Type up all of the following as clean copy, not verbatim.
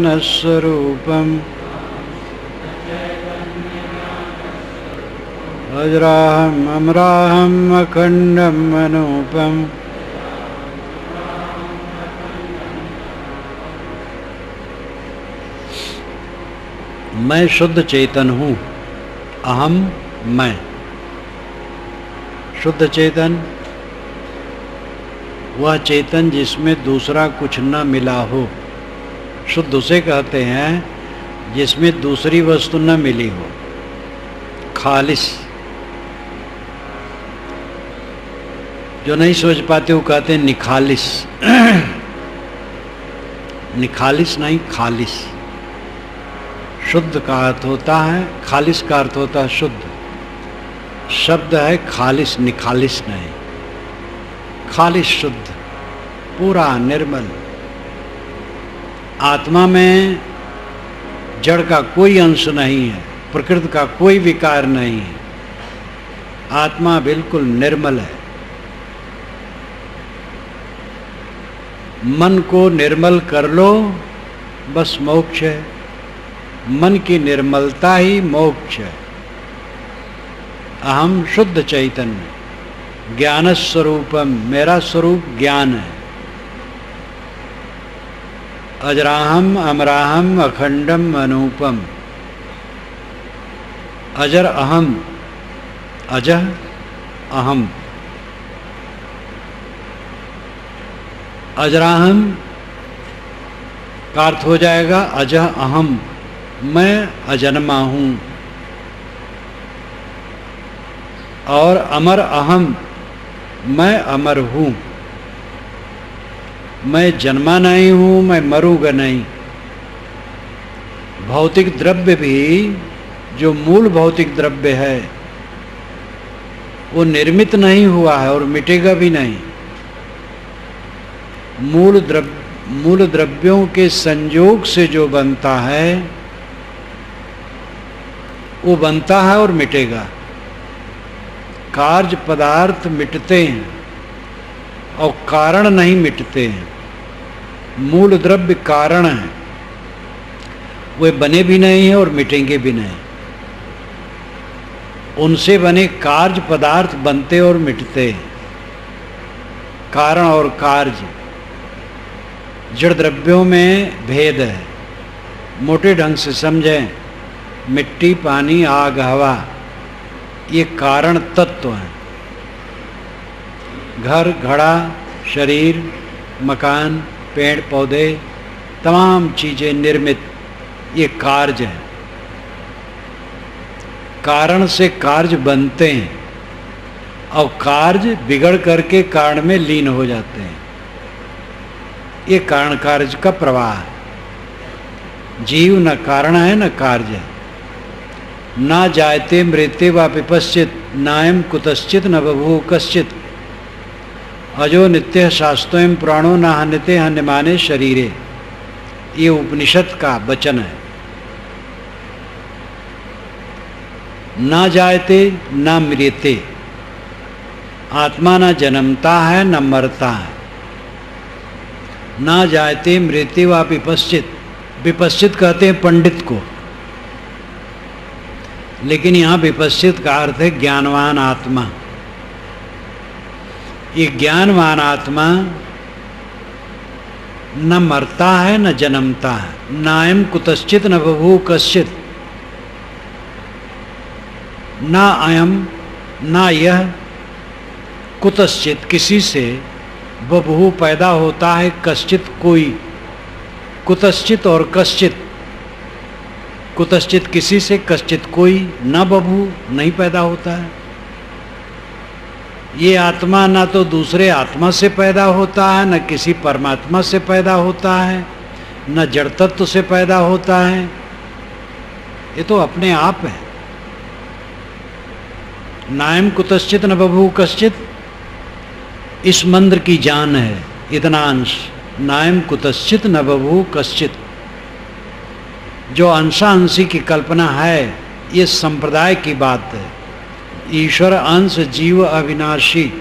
ज्ञानस्वरूपम् अजराहम् अमराहम् अखण्डम् अनूपम् मैं शुद्ध चेतन हूँ। अहम मैं। शुद्ध चेतन वह चेतन जिसमें दूसरा कुछ न मिला हो। शुद्ध उसे कहते हैं जिसमें दूसरी वस्तु न मिली हो। खालिस। जो नहीं सोच पाते वो कहते हैं निखालिस। निखालिस नहीं, खालिस। शुद्ध का अर्थ होता है, खालिस का अर्थ होता है शुद्ध। शब्द है खालिस, निखालिस नहीं। खालिस शुद्ध, पूरा निर्मल। आत्मा में जड़ का कोई अंश नहीं है, प्रकृति का कोई विकार नहीं है। आत्मा बिल्कुल निर्मल है। मन को निर्मल कर लो, बस मोक्ष है। मन की निर्मलता ही मोक्ष है। अहम शुद्ध चैतन्य, ज्ञान स्वरूपम, मेरा स्वरूप ज्ञान है। अजराहम अमराहम अखंडम अनूपम। अजर अहम, अजह अहम। अजराहम का अर्थ हो जाएगा अजह अहम, मैं अजन्मा हूँ। और अमर अहम, मैं अमर हूँ। मैं जन्मा नहीं हूँ, मैं मरूंगा नहीं। भौतिक द्रव्य भी जो मूल भौतिक द्रव्य है वो निर्मित नहीं हुआ है और मिटेगा भी नहीं। मूल द्रव्यों के संयोग से जो बनता है वो बनता है और मिटेगा। कार्य पदार्थ मिटते हैं और कारण नहीं मिटते हैं। मूल द्रव्य कारण है, वे बने भी नहीं हैं और मिटेंगे भी नहीं। उनसे बने कार्य पदार्थ बनते और मिटते हैं। कारण और कार्य, जड़ द्रव्यों में भेद है। मोटे ढंग से समझें, मिट्टी, पानी, आग, हवा ये कारण तत्व हैं। घर, घड़ा, शरीर, मकान, पेड़ पौधे, तमाम चीजें निर्मित, ये कार्य हैं। कारण से कार्य बनते हैं और कार्य बिगड़ करके कारण में लीन हो जाते हैं। ये कारण कार्य का प्रवाह है। जीव न कारण है न कार्य है। ना जायते मृत्य व विपश्चित, नायम कुतश्चित न बभू कश्चित। अजो नित्य शास्त्रोयम प्राणो न हन्यते हन्यमाने शरीरे। ये उपनिषद का वचन है। ना जायते ना मृत्य, आत्मा न जन्मता है न मरता है। ना जायते मृत्य व विपश्चित, विपश्चित कहते हैं पंडित को, लेकिन यहाँ विपश्चित का अर्थ है ज्ञानवान आत्मा। ये ज्ञानवान आत्मा न मरता है न जन्मता है। नायम कुतश्चित न बभू कश्चित। ना अयम, ना यह, कुतश्चित किसी से, बभू पैदा होता है, कश्चित कोई। कुतश्चित और कश्चित, कुतश्चित किसी से, कश्चित कोई। न बभू, नहीं पैदा होता है। ये आत्मा ना तो दूसरे आत्मा से पैदा होता है, न किसी परमात्मा से पैदा होता है, न जड़ तत्व से पैदा होता है। ये तो अपने आप है। नायम कुतश्चित न बभू कश्चित, इस मंत्र की जान है इतना अंश। नायम कुतश्चित न बभू कश्चित, जो अंशांशी की कल्पना है, ये संप्रदाय की बात है। ईश्वर अंश, जीव अविनाशी,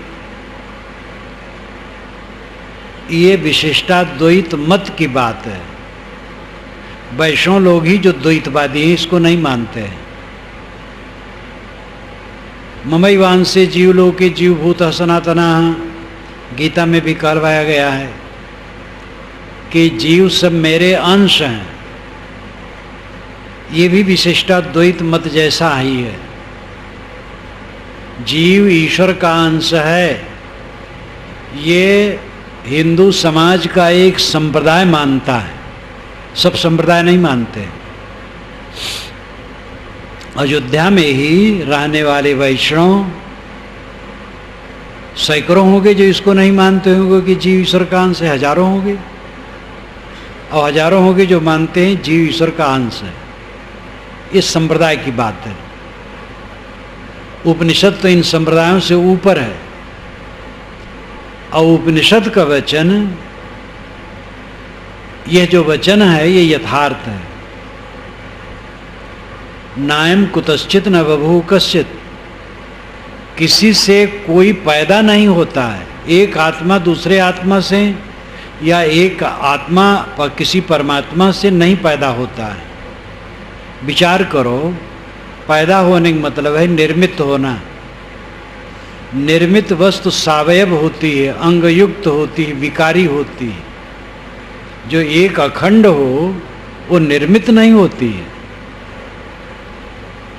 ये विशिष्टाद्वैत मत की बात है। वैष्णव लोग ही जो द्वैतवादी हैं इसको नहीं मानते हैं। ममैवांसे जीवलोके जीवभूत सनातना, गीता में भी कहलवाया गया है कि जीव सब मेरे अंश हैं। ये भी विशिष्टा द्वैत मत जैसा ही है। जीव ईश्वर का अंश है, ये हिंदू समाज का एक संप्रदाय मानता है, सब संप्रदाय नहीं मानते। अयोध्या में ही रहने वाले वैष्णव सैकड़ों होंगे जो इसको नहीं मानते होंगे कि जीव ईश्वर का अंश है, हजारों होंगे, और हजारों होंगे जो मानते हैं जीव ईश्वर का अंश है। इस संप्रदाय की बात है। उपनिषद तो इन संप्रदायों से ऊपर है, और उपनिषद का वचन, यह जो वचन है ये यथार्थ है। नायम कुतश्चित न बभू कश्चित, किसी से कोई पैदा नहीं होता है। एक आत्मा दूसरे आत्मा से या एक आत्मा पर किसी परमात्मा से नहीं पैदा होता है। विचार करो, पैदा होने का मतलब है निर्मित होना। निर्मित वस्तु सावयव होती है, अंगयुक्त होती है, विकारी होती है। जो एक अखंड हो वो निर्मित नहीं होती है।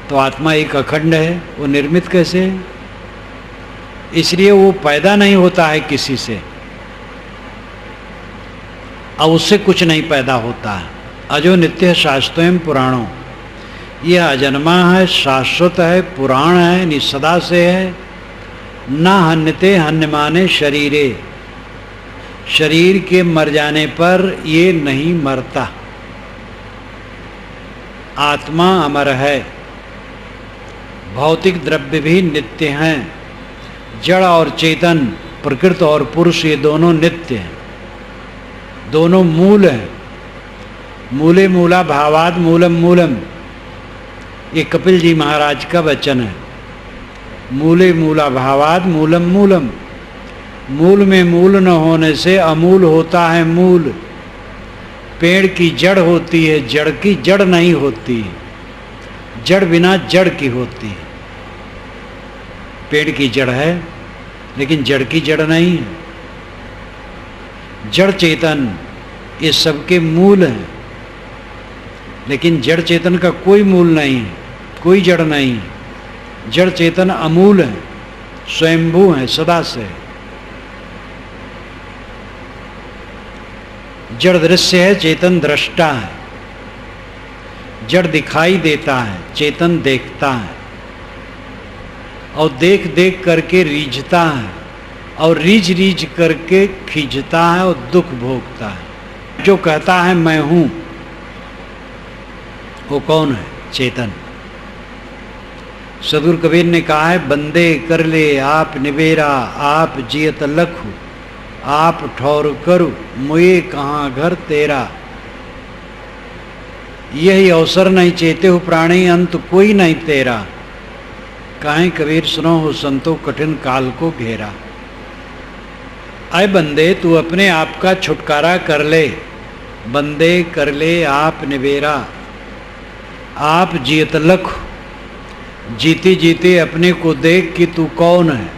तो आत्मा एक अखंड है, वो निर्मित कैसे है? इसलिए वो पैदा नहीं होता है किसी से, और उससे कुछ नहीं पैदा होता है। अजो नित्य शाश्वतम पुराणों, यह अजन्मा है, शाश्वत है, पुराण है, निसदा से है। न हन्यते हन्यमाने शरीरे, शरीर के मर जाने पर ये नहीं मरता। आत्मा अमर है। भौतिक द्रव्य भी नित्य हैं। जड़ और चेतन, प्रकृति और पुरुष, ये दोनों नित्य हैं, दोनों मूल हैं। मूले मूला भावाद मूलम मूलम, ये कपिल जी महाराज का वचन है। मूले मूला भावाद मूलम मूलम, मूल में मूल न होने से अमूल होता है मूल। पेड़ की जड़ होती है, जड़ की जड़ नहीं होती। जड़ बिना जड़ की होती है। पेड़ की जड़ है लेकिन जड़ की जड़ नहीं है। जड़ चेतन ये सबके मूल हैं, लेकिन जड़ चेतन का कोई मूल नहीं है, कोई जड़ नहीं है। जड़ चेतन अमूल है, स्वयंभू है, सदा से। जड़ दृश्य है, चेतन दृष्टा है। जड़ दिखाई देता है, चेतन देखता है, और देख देख करके रीझता है, और रीझ रीझ करके खींचता है और दुख भोगता है। जो कहता है मैं हूं, वो कौन है? चेतन। सदगुर कबीर ने कहा है, बंदे कर ले आप निबेरा, आप जियत लखु, आप ठौर करु, मुए कहाँ घर तेरा। यही अवसर नहीं चेते हो प्राणी, अंत कोई नहीं तेरा। काहे कबीर सुनो हो संतो, कठिन काल को घेरा। आए बंदे, तू अपने आप का छुटकारा कर ले। बंदे कर ले आप निबेरा, आप जियत लख, जीते जीते अपने को देख कि तू कौन है।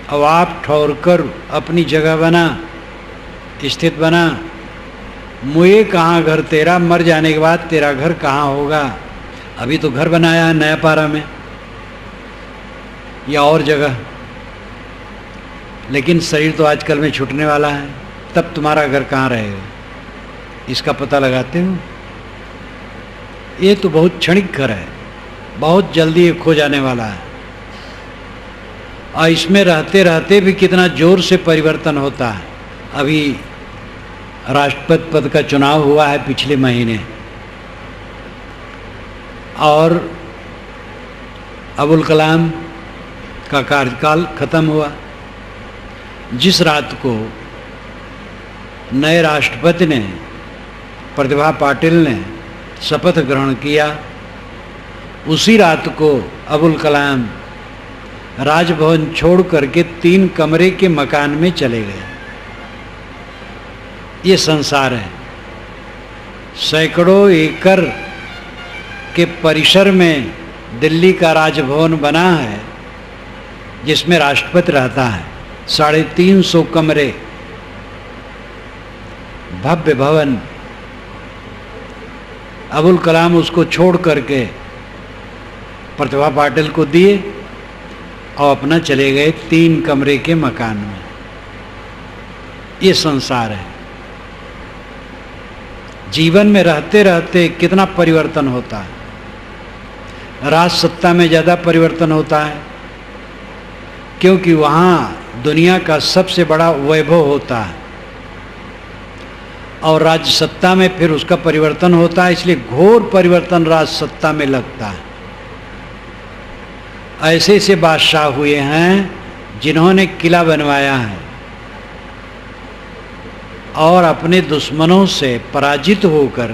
अब आप ठौर कर, अपनी जगह बना, स्थित बना। मुए कहाँ घर तेरा, मर जाने के बाद तेरा घर कहाँ होगा? अभी तो घर बनाया है नया पारा में या और जगह, लेकिन शरीर तो आजकल में छूटने वाला है। तब तुम्हारा घर कहाँ रहेगा, इसका पता लगाते हो? ये तो बहुत क्षणिक घर है, बहुत जल्दी ये खो जाने वाला है। और इसमें रहते रहते भी कितना जोर से परिवर्तन होता है। अभी राष्ट्रपति पद का चुनाव हुआ है पिछले महीने, और अबुल कलाम का कार्यकाल खत्म हुआ। जिस रात को नए राष्ट्रपति ने, प्रतिभा पाटिल ने शपथ ग्रहण किया, उसी रात को अबुल कलाम राजभवन छोड़ करके 3 कमरे के मकान में चले गए। ये संसार है। सैकड़ों एकड़ के परिसर में दिल्ली का राजभवन बना है, जिसमें राष्ट्रपति रहता है। 350 कमरे, भव्य भवन। अबुल कलाम उसको छोड़ करके प्रतिभा पाटिल को दिए और अपना चले गए 3 कमरे के मकान में। ये संसार है। जीवन में रहते रहते कितना परिवर्तन होता है। राज सत्ता में ज़्यादा परिवर्तन होता है, क्योंकि वहाँ दुनिया का सबसे बड़ा वैभव होता है, और राज्य सत्ता में फिर उसका परिवर्तन होता है, इसलिए घोर परिवर्तन राज सत्ता में लगता है। ऐसे ऐसे बादशाह हुए हैं जिन्होंने किला बनवाया है और अपने दुश्मनों से पराजित होकर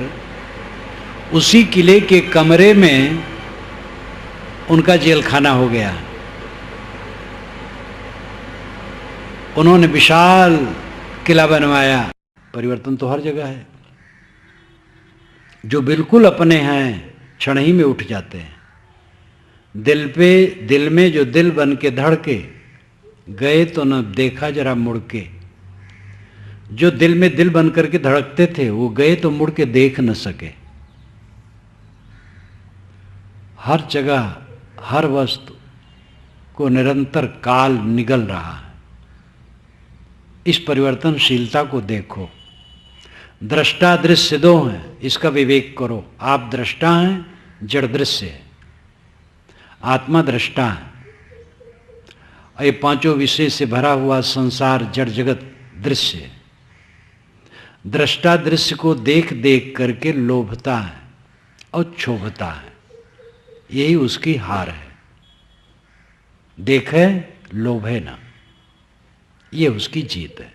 उसी किले के कमरे में उनका जेल खाना हो गया। उन्होंने विशाल किला बनवाया। परिवर्तन तो हर जगह है। जो बिल्कुल अपने हैं क्षण ही में उठ जाते हैं। दिल में जो दिल बन के धड़के, गए तो न देखा जरा मुड़ के। जो दिल में दिल बन करके धड़कते थे वो गए तो मुड़ के देख न सके। हर जगह हर वस्तु को निरंतर काल निगल रहा है। इस परिवर्तनशीलता को देखो। दृष्टा दृश्य दो हैं, इसका विवेक करो। आप दृष्टा हैं, जड़ दृश्य है। आत्मा दृष्टा है। ये 5 विषय से भरा हुआ संसार जड़ जगत दृश्य है। दृष्टा दृश्य को देख देख करके लोभता है और क्षोभता है। यही उसकी हार है। देखे लोभे ना, ये उसकी जीत है।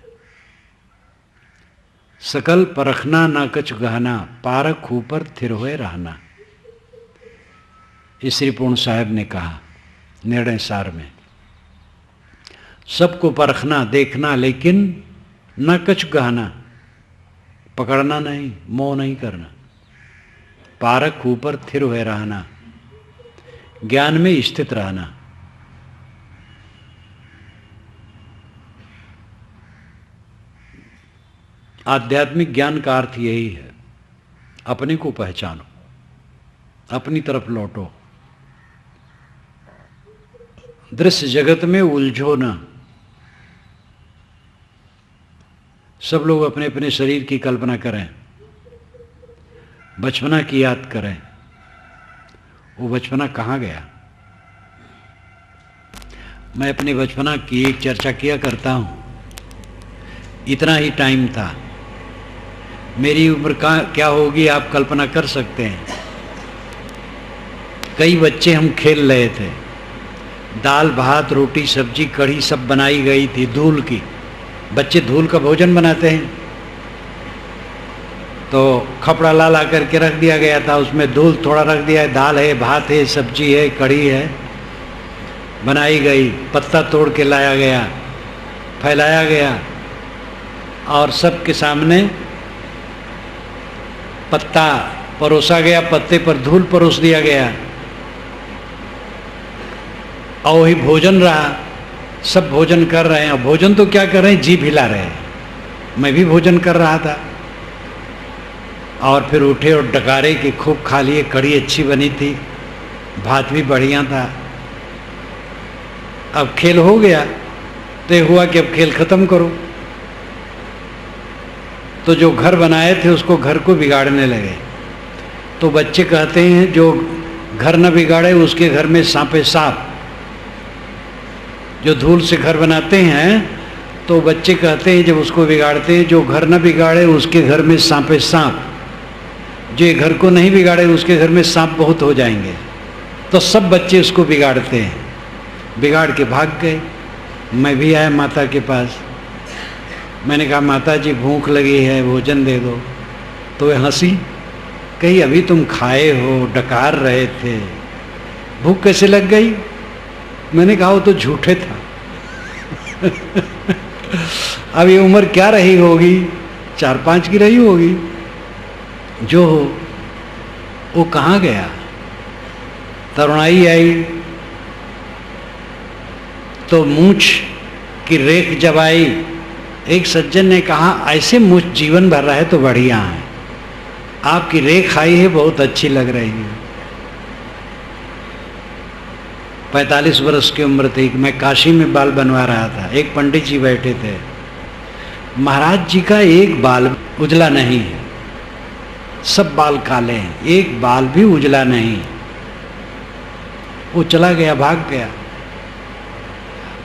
सकल परखना ना कछ गहना, पारख ऊपर थिर हुए रहना। इस श्री पूर्ण साहब ने कहा निर्णय सार में। सबको परखना, देखना, लेकिन न कछ गहना, पकड़ना नहीं, मोह नहीं करना। पारख ऊपर थिर हुए रहना, ज्ञान में स्थित रहना। आध्यात्मिक ज्ञान का अर्थ यही है। अपने को पहचानो, अपनी तरफ लौटो, दृश्य जगत में उलझो ना। सब लोग अपने अपने शरीर की कल्पना करें, बचपना की याद करें। वो बचपना कहाँ गया? मैं अपने बचपना की एक चर्चा किया करता हूँ। इतना ही टाइम था। मेरी उम्र क्या होगी आप कल्पना कर सकते हैं। कई बच्चे हम खेल रहे थे। दाल भात रोटी सब्जी कढ़ी सब बनाई गई थी धूल की। बच्चे धूल का भोजन बनाते हैं, तो खपड़ा ला करके रख दिया गया था। उसमें धूल थोड़ा रख दिया है, दाल है, भात है, सब्जी है, कढ़ी है, बनाई गई। पत्ता तोड़ के लाया गया, फैलाया गया और सबके सामने पत्ता परोसा गया, पत्ते पर धूल परोस दिया गया और वही भोजन रहा। सब भोजन कर रहे हैं। और भोजन तो क्या कर रहे हैं, जीभ हिला रहे हैं। मैं भी भोजन कर रहा था। और फिर उठे और डकारे के खूब खा लिए। कढ़ी अच्छी बनी थी, भात भी बढ़िया था। अब खेल हो गया तो ये हुआ कि अब खेल खत्म करो। तो जो घर बनाए थे उसको घर को बिगाड़ने लगे। तो बच्चे कहते हैं जो घर न बिगाड़े उसके घर में सांपे सांप। जो धूल से घर बनाते हैं तो बच्चे कहते हैं जब उसको बिगाड़ते हैं, जो घर न बिगाड़े उसके घर में सांपे सांप। जो घर को नहीं बिगाड़े उसके घर में सांप बहुत हो जाएंगे। तो सब बच्चे उसको बिगाड़ते हैं। बिगाड़ के भाग गए। मैं भी आया माता के पास। मैंने कहा माता जी भूख लगी है, भोजन दे दो। तो वे हंसी, कहीं अभी तुम खाए हो, डकार रहे थे, भूख कैसे लग गई? मैंने कहा वो तो झूठे था। अब ये उम्र क्या रही होगी, 4-5 की रही होगी। जो हो वो कहाँ गया। तरुणाई आई तो मूंछ की रेख जब आई, एक सज्जन ने कहा ऐसे मूंछ जीवन भर रहे तो बढ़िया है, आपकी रेख आई है बहुत अच्छी लग रही है। 45 वर्ष की उम्र थी, मैं काशी में बाल बनवा रहा था। एक पंडित जी बैठे थे, महाराज जी का एक बाल उजला नहीं है, सब बाल काले हैं, एक बाल भी उजला नहीं। वो चला गया, भाग गया।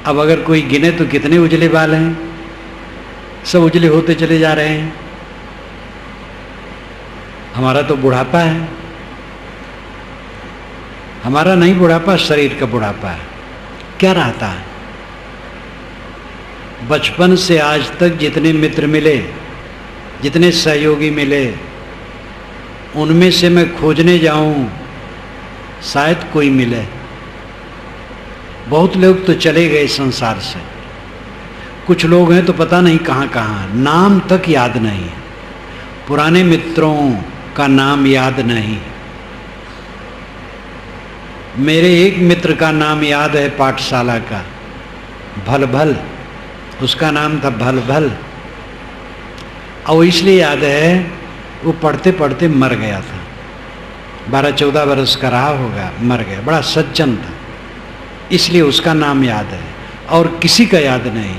अब अगर कोई गिने तो कितने उजले बाल हैं, सब उजले होते चले जा रहे हैं। हमारा तो बुढ़ापा है, हमारा नहीं बुढ़ापा, शरीर का बुढ़ापा है। क्या रहता है? बचपन से आज तक जितने मित्र मिले, जितने सहयोगी मिले, उनमें से मैं खोजने जाऊं शायद कोई मिले। बहुत लोग तो चले गए संसार से, कुछ लोग हैं तो पता नहीं कहाँ कहाँ, नाम तक याद नहीं, पुराने मित्रों का नाम याद नहीं। मेरे एक मित्र का नाम याद है पाठशाला का, भल भल, उसका नाम था भल भल। और इसलिए याद है वो पढ़ते पढ़ते मर गया था, 12-14 वर्ष का रहा होगा, मर गया। बड़ा सज्जन था, इसलिए उसका नाम याद है, और किसी का याद नहीं।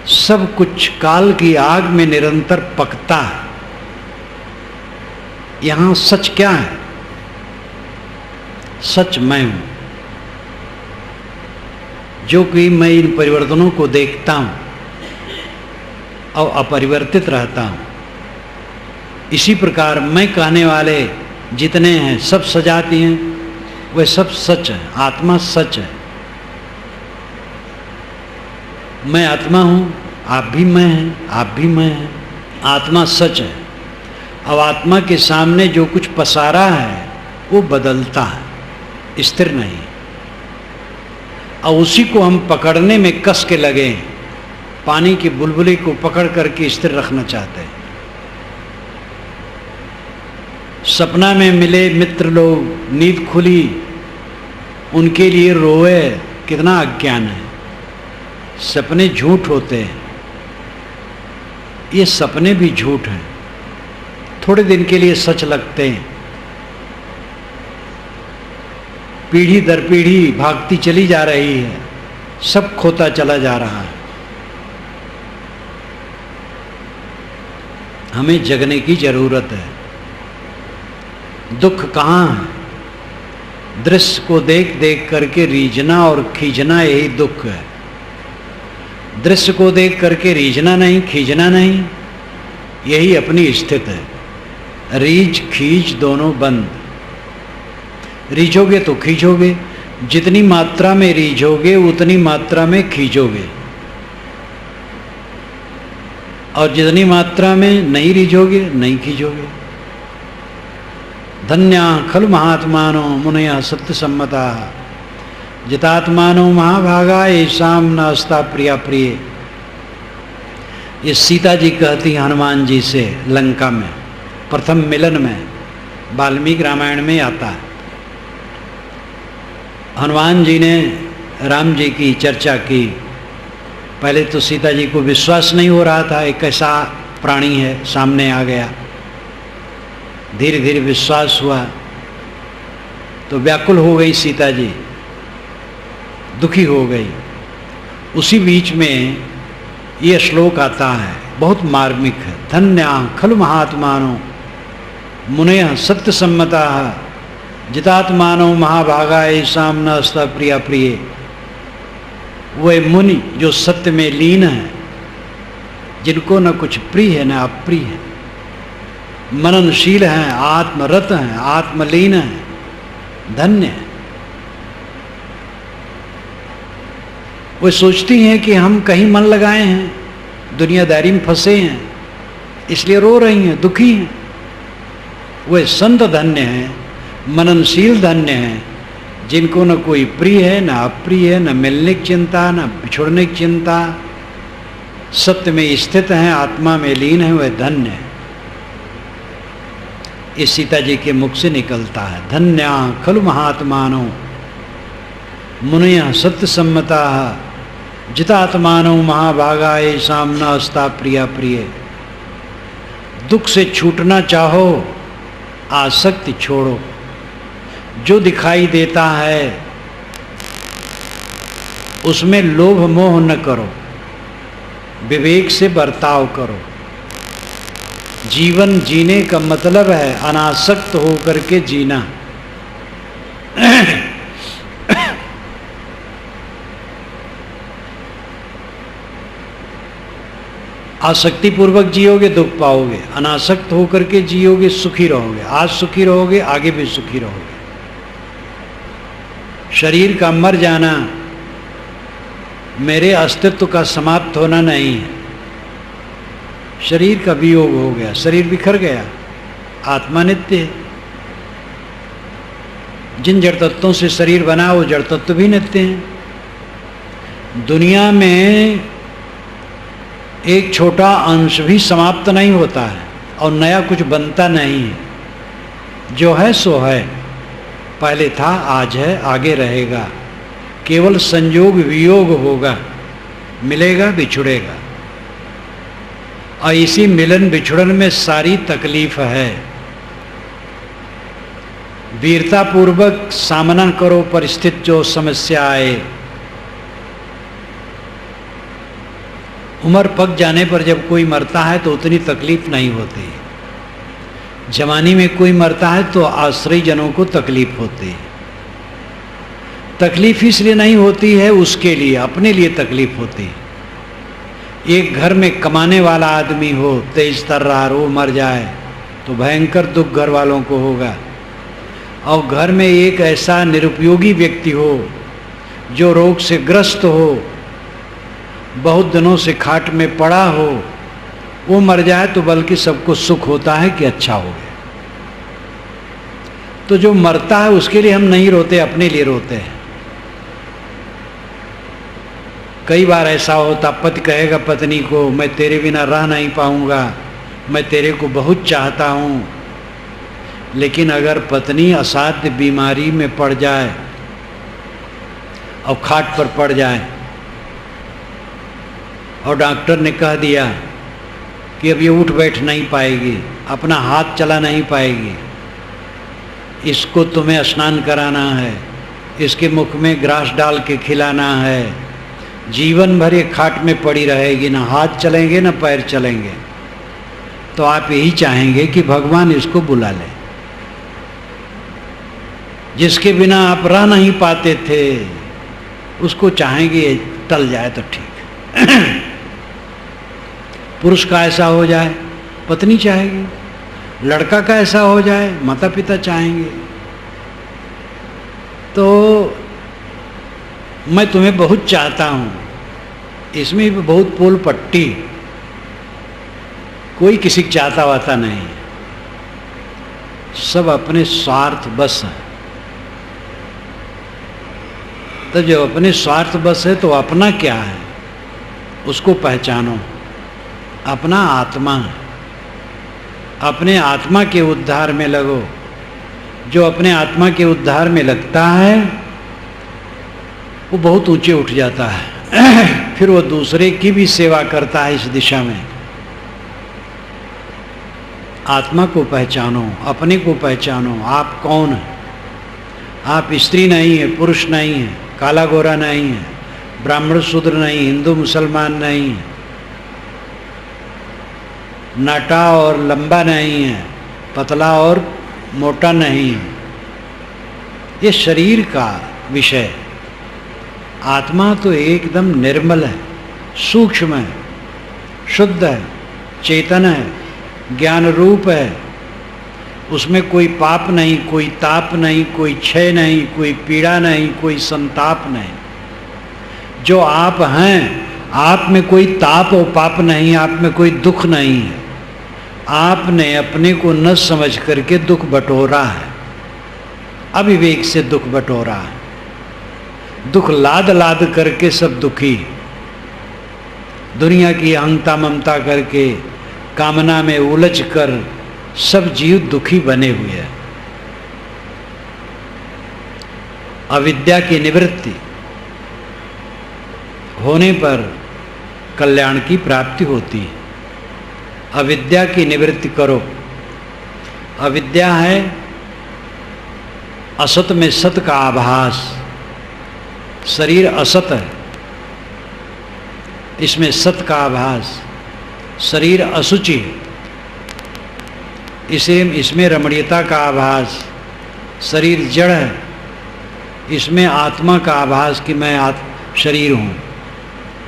सब कुछ काल की आग में निरंतर पकता है। यहां सच क्या है? सच मैं हूं, जो कि मैं इन परिवर्तनों को देखता हूं और अपरिवर्तित रहता हूं। इसी प्रकार मैं कहने वाले जितने हैं सब सजाती हैं, वे सब सच है। आत्मा सच है। मैं आत्मा हूं, आप भी मैं हैं, आप भी मैं हैं। आत्मा सच है। अब आत्मा के सामने जो कुछ पसारा है वो बदलता है, स्थिर नहीं। और उसी को हम पकड़ने में कस के लगे, पानी की बुलबुली को पकड़ करके स्थिर रखना चाहते हैं। सपना में मिले मित्र लोग, नींद खुली, उनके लिए रोए, कितना अज्ञान है। सपने झूठ होते हैं, ये सपने भी झूठ हैं, थोड़े दिन के लिए सच लगते हैं। पीढ़ी दर पीढ़ी भागती चली जा रही है, सब खोता चला जा रहा है। हमें जगने की जरूरत है। दुख कहाँ है? दृश्य को देख देख करके रीझना और खींचना, यही दुख है। दृश्य को देख करके रीझना नहीं, खींचना नहीं, यही अपनी स्थिति है। रीझ खींच दोनों बंद। रीझोगे तो खींचोगे, जितनी मात्रा में रीझोगे उतनी मात्रा में खींचोगे, और जितनी मात्रा में नहीं रीझोगे नहीं खींचोगे। धन्या खलु महात्मानो मुनयः सत्य सम्मता, जितात्मानो महाभागा येषां न अस्ता प्रिया प्रिय। ये सीता जी कहती हनुमान जी से लंका में, प्रथम मिलन में, वाल्मीकि रामायण में आता है। हनुमान जी ने राम जी की चर्चा की। पहले तो सीता जी को विश्वास नहीं हो रहा था, एक ऐसा प्राणी है, सामने आ गया। धीरे धीरे विश्वास हुआ तो व्याकुल हो गई सीता जी, दुखी हो गई। उसी बीच में ये श्लोक आता है, बहुत मार्मिक है। धन्या खलु महात्मानो मुनयः सत्य सम्मता, जितात्मानो महाभागा येषां न अस्ता प्रिया प्रिय। वे मुनि जो सत्य में लीन है, जिनको न कुछ प्रिय है न अप्रिय है, मननशील हैं, आत्मरत हैं, आत्मलीन हैं, धन्य है। वे सोचती हैं कि हम कहीं मन लगाए हैं, दुनियादारी में फंसे हैं, इसलिए रो रही हैं, दुखी हैं। वे संत धन्य हैं, मननशील धन्य हैं, जिनको न कोई प्रिय है न अप्रिय है, न मिलने की चिंता न बिछुड़ने की चिंता, सत्य में स्थित हैं, आत्मा में लीन हैं, वे धन्य हैं। ये सीता जी के मुख से निकलता है। धन्या खलु महात्मानो मुनयः सत्य सम्मता जितात्मानो महाभागा ये सामना अस्ता प्रिया प्रिय। दुख से छूटना चाहो आसक्ति छोड़ो, जो दिखाई देता है उसमें लोभ मोह न करो, विवेक से बर्ताव करो। जीवन जीने का मतलब है अनासक्त होकर के जीना। आसक्ति पूर्वक जियोगे दुख पाओगे, अनासक्त होकर के जियोगे सुखी रहोगे। आज सुखी रहोगे आगे भी सुखी रहोगे। शरीर का मर जाना मेरे अस्तित्व का समाप्त होना नहीं है। शरीर का वियोग हो गया, शरीर बिखर गया, आत्मा नित्य है। जिन जड़ तत्वों से शरीर बना वो जड़ तत्व भी नित्य हैं। दुनिया में एक छोटा अंश भी समाप्त नहीं होता है और नया कुछ बनता नहीं है। जो है सो है, पहले था आज है आगे रहेगा। केवल संयोग वियोग होगा, मिलेगा बिछुड़ेगा, और इसी मिलन बिछुड़न में सारी तकलीफ है। वीरता पूर्वक सामना करो परिस्थिति जो समस्या आए। उम्र पक जाने पर जब कोई मरता है तो उतनी तकलीफ नहीं होती। जवानी में कोई मरता है तो आश्रय जनों को तकलीफ होती है। तकलीफ इसलिए नहीं होती है उसके लिए, अपने लिए तकलीफ होती है। एक घर में कमाने वाला आदमी हो, तेज तर्रार हो, मर जाए तो भयंकर दुख घर वालों को होगा। और घर में एक ऐसा निरुपयोगी व्यक्ति हो जो रोग से ग्रस्त हो, बहुत दिनों से खाट में पड़ा हो, वो मर जाए तो बल्कि सबको सुख होता है कि अच्छा हो गया। तो जो मरता है उसके लिए हम नहीं रोते, अपने लिए रोते हैं। कई बार ऐसा होता, पति कहेगा पत्नी को मैं तेरे बिना रह नहीं पाऊंगा, मैं तेरे को बहुत चाहता हूँ। लेकिन अगर पत्नी असाध्य बीमारी में पड़ जाए और खाट पर पड़ जाए और डॉक्टर ने कह दिया कि अब ये उठ बैठ नहीं पाएगी, अपना हाथ चला नहीं पाएगी, इसको तुम्हें स्नान कराना है, इसके मुख में ग्रास डाल के खिलाना है, जीवन भर ये खाट में पड़ी रहेगी, ना हाथ चलेंगे ना पैर चलेंगे, तो आप यही चाहेंगे कि भगवान इसको बुला ले। जिसके बिना आप रह नहीं पाते थे उसको चाहेंगे टल जाए तो ठीक। पुरुष का ऐसा हो जाए पत्नी चाहेगी, लड़का का ऐसा हो जाए माता पिता चाहेंगे। तो मैं तुम्हें बहुत चाहता हूँ, इसमें भी बहुत पोल पट्टी, कोई किसी को चाहता वाता नहीं, सब अपने स्वार्थ बस है। तो जो अपने स्वार्थ बस है तो अपना क्या है उसको पहचानो। अपना आत्मा है, अपने आत्मा के उद्धार में लगो। जो अपने आत्मा के उद्धार में लगता है वो बहुत ऊंचे उठ जाता है। फिर वो दूसरे की भी सेवा करता है इस दिशा में। आत्मा को पहचानो, अपने को पहचानो। आप कौन है? आप स्त्री नहीं है, पुरुष नहीं है, काला गोरा नहीं है, ब्राह्मण शूद्र नहीं, हिंदू मुसलमान नहीं है, नाटा और लंबा नहीं है, पतला और मोटा नहीं है। ये शरीर का विषय। आत्मा तो एकदम निर्मल है, सूक्ष्म है, शुद्ध है, चेतन है, ज्ञान रूप है। उसमें कोई पाप नहीं, कोई ताप नहीं, कोई क्षय नहीं, कोई पीड़ा नहीं, कोई संताप नहीं। जो आप हैं, आप में कोई ताप और पाप नहीं, आप में कोई दुख नहीं है। आपने अपने को न समझ करके दुख बटोरा है, अविवेक से दुख बटोरा है। दुख लाद लाद करके सब दुखी, दुनिया की अहंता ममता करके, कामना में उलझ कर सब जीव दुखी बने हुए हैं। अविद्या की निवृत्ति होने पर कल्याण की प्राप्ति होती है। अविद्या की निवृत्ति करो। अविद्या है असत में सत का आभास। शरीर असत है, इसमें सत का आभास। शरीर असुचि है, इसमें रमणीयता का आभास। शरीर जड़ है, इसमें आत्मा का आभास कि मैं शरीर हूँ।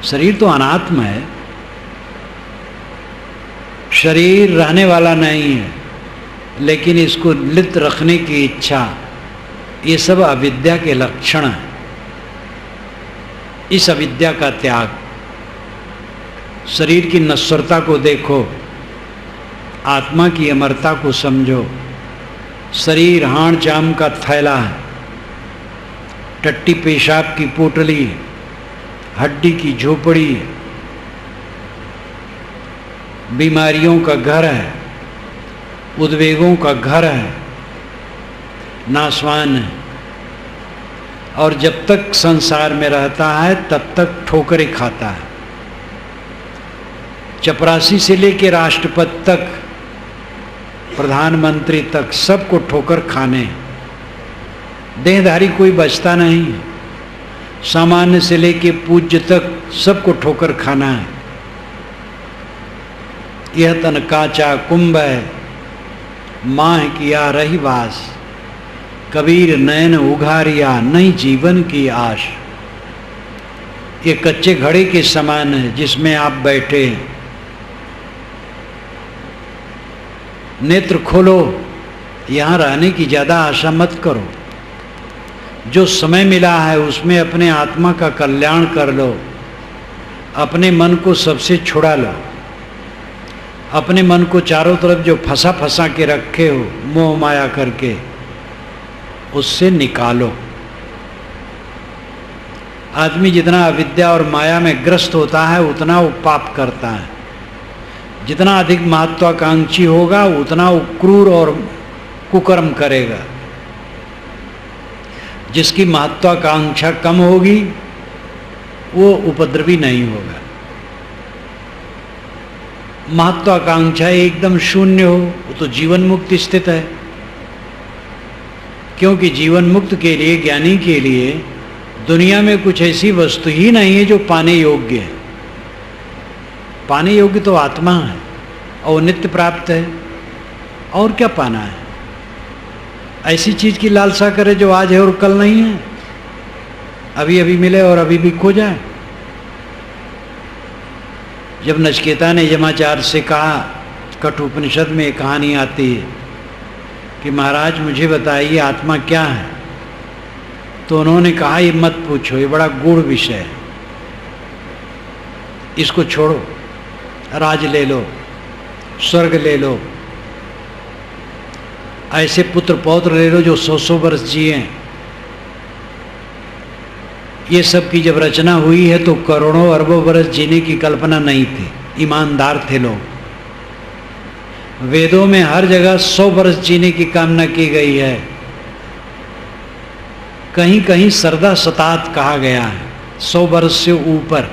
शरीर तो अनात्म है, शरीर रहने वाला नहीं है, लेकिन इसको लिप्त रखने की इच्छा, ये सब अविद्या के लक्षण हैं। इस अविद्या का त्याग, शरीर की नश्वरता को देखो, आत्मा की अमरता को समझो। शरीर हाड़ जाम का थैला है, टट्टी पेशाब की पोटली है, हड्डी की झोपड़ी है, बीमारियों का घर है, उद्वेगों का घर है, नासवान है। और जब तक संसार में रहता है तब तक ठोकरें खाता है। चपरासी से लेकर राष्ट्रपति तक, प्रधानमंत्री तक, सबको ठोकर खाने। देहधारी कोई बचता नहीं। सामान्य से लेकर पूज्य तक सबको ठोकर खाना है। यह तन काचा कुंभ है, माह किया रही वास। कबीर नयन उघारिया, नहीं जीवन की आश। ये कच्चे घड़े के समान है जिसमें आप बैठे हैं। नेत्र खोलो, यहाँ रहने की ज़्यादा आशा मत करो। जो समय मिला है उसमें अपने आत्मा का कल्याण कर लो। अपने मन को सबसे छुड़ा लो। अपने मन को चारों तरफ जो फंसा फंसा के रखे हो मोह माया करके, उससे निकालो। आदमी जितना अविद्या और माया में ग्रस्त होता है उतना वो पाप करता है। जितना अधिक महत्वाकांक्षी होगा उतना वो क्रूर और कुकर्म करेगा। जिसकी महत्वाकांक्षा कम होगी वो उपद्रवी नहीं होगा। महत्वाकांक्षा एकदम शून्य हो, वो तो जीवन मुक्त स्थित है। क्योंकि जीवन मुक्त के लिए, ज्ञानी के लिए दुनिया में कुछ ऐसी वस्तु ही नहीं है जो पाने योग्य है। पाने योग्य तो आत्मा है और नित्य प्राप्त है। और क्या पाना है? ऐसी चीज की लालसा करे जो आज है और कल नहीं है, अभी अभी मिले और अभी भी खो जाए। जब नचिकेता ने यमाचार्य से कहा, कठोपनिषद में एक कहानी आती है कि महाराज मुझे बताइए आत्मा क्या है, तो उन्होंने कहा ये मत पूछो, ये बड़ा गूढ़ विषय है, इसको छोड़ो। राज ले लो, स्वर्ग ले लो, ऐसे पुत्र पौत्र ले लो जो 100-100 वर्ष जिए। ये सब की जब रचना हुई है तो करोड़ों अरबों वर्ष जीने की कल्पना नहीं थी। ईमानदार थे लोग। वेदों में हर जगह 100 वर्ष जीने की कामना की गई है। कहीं कहीं सरदा शतात कहा गया है, 100 वर्ष से ऊपर।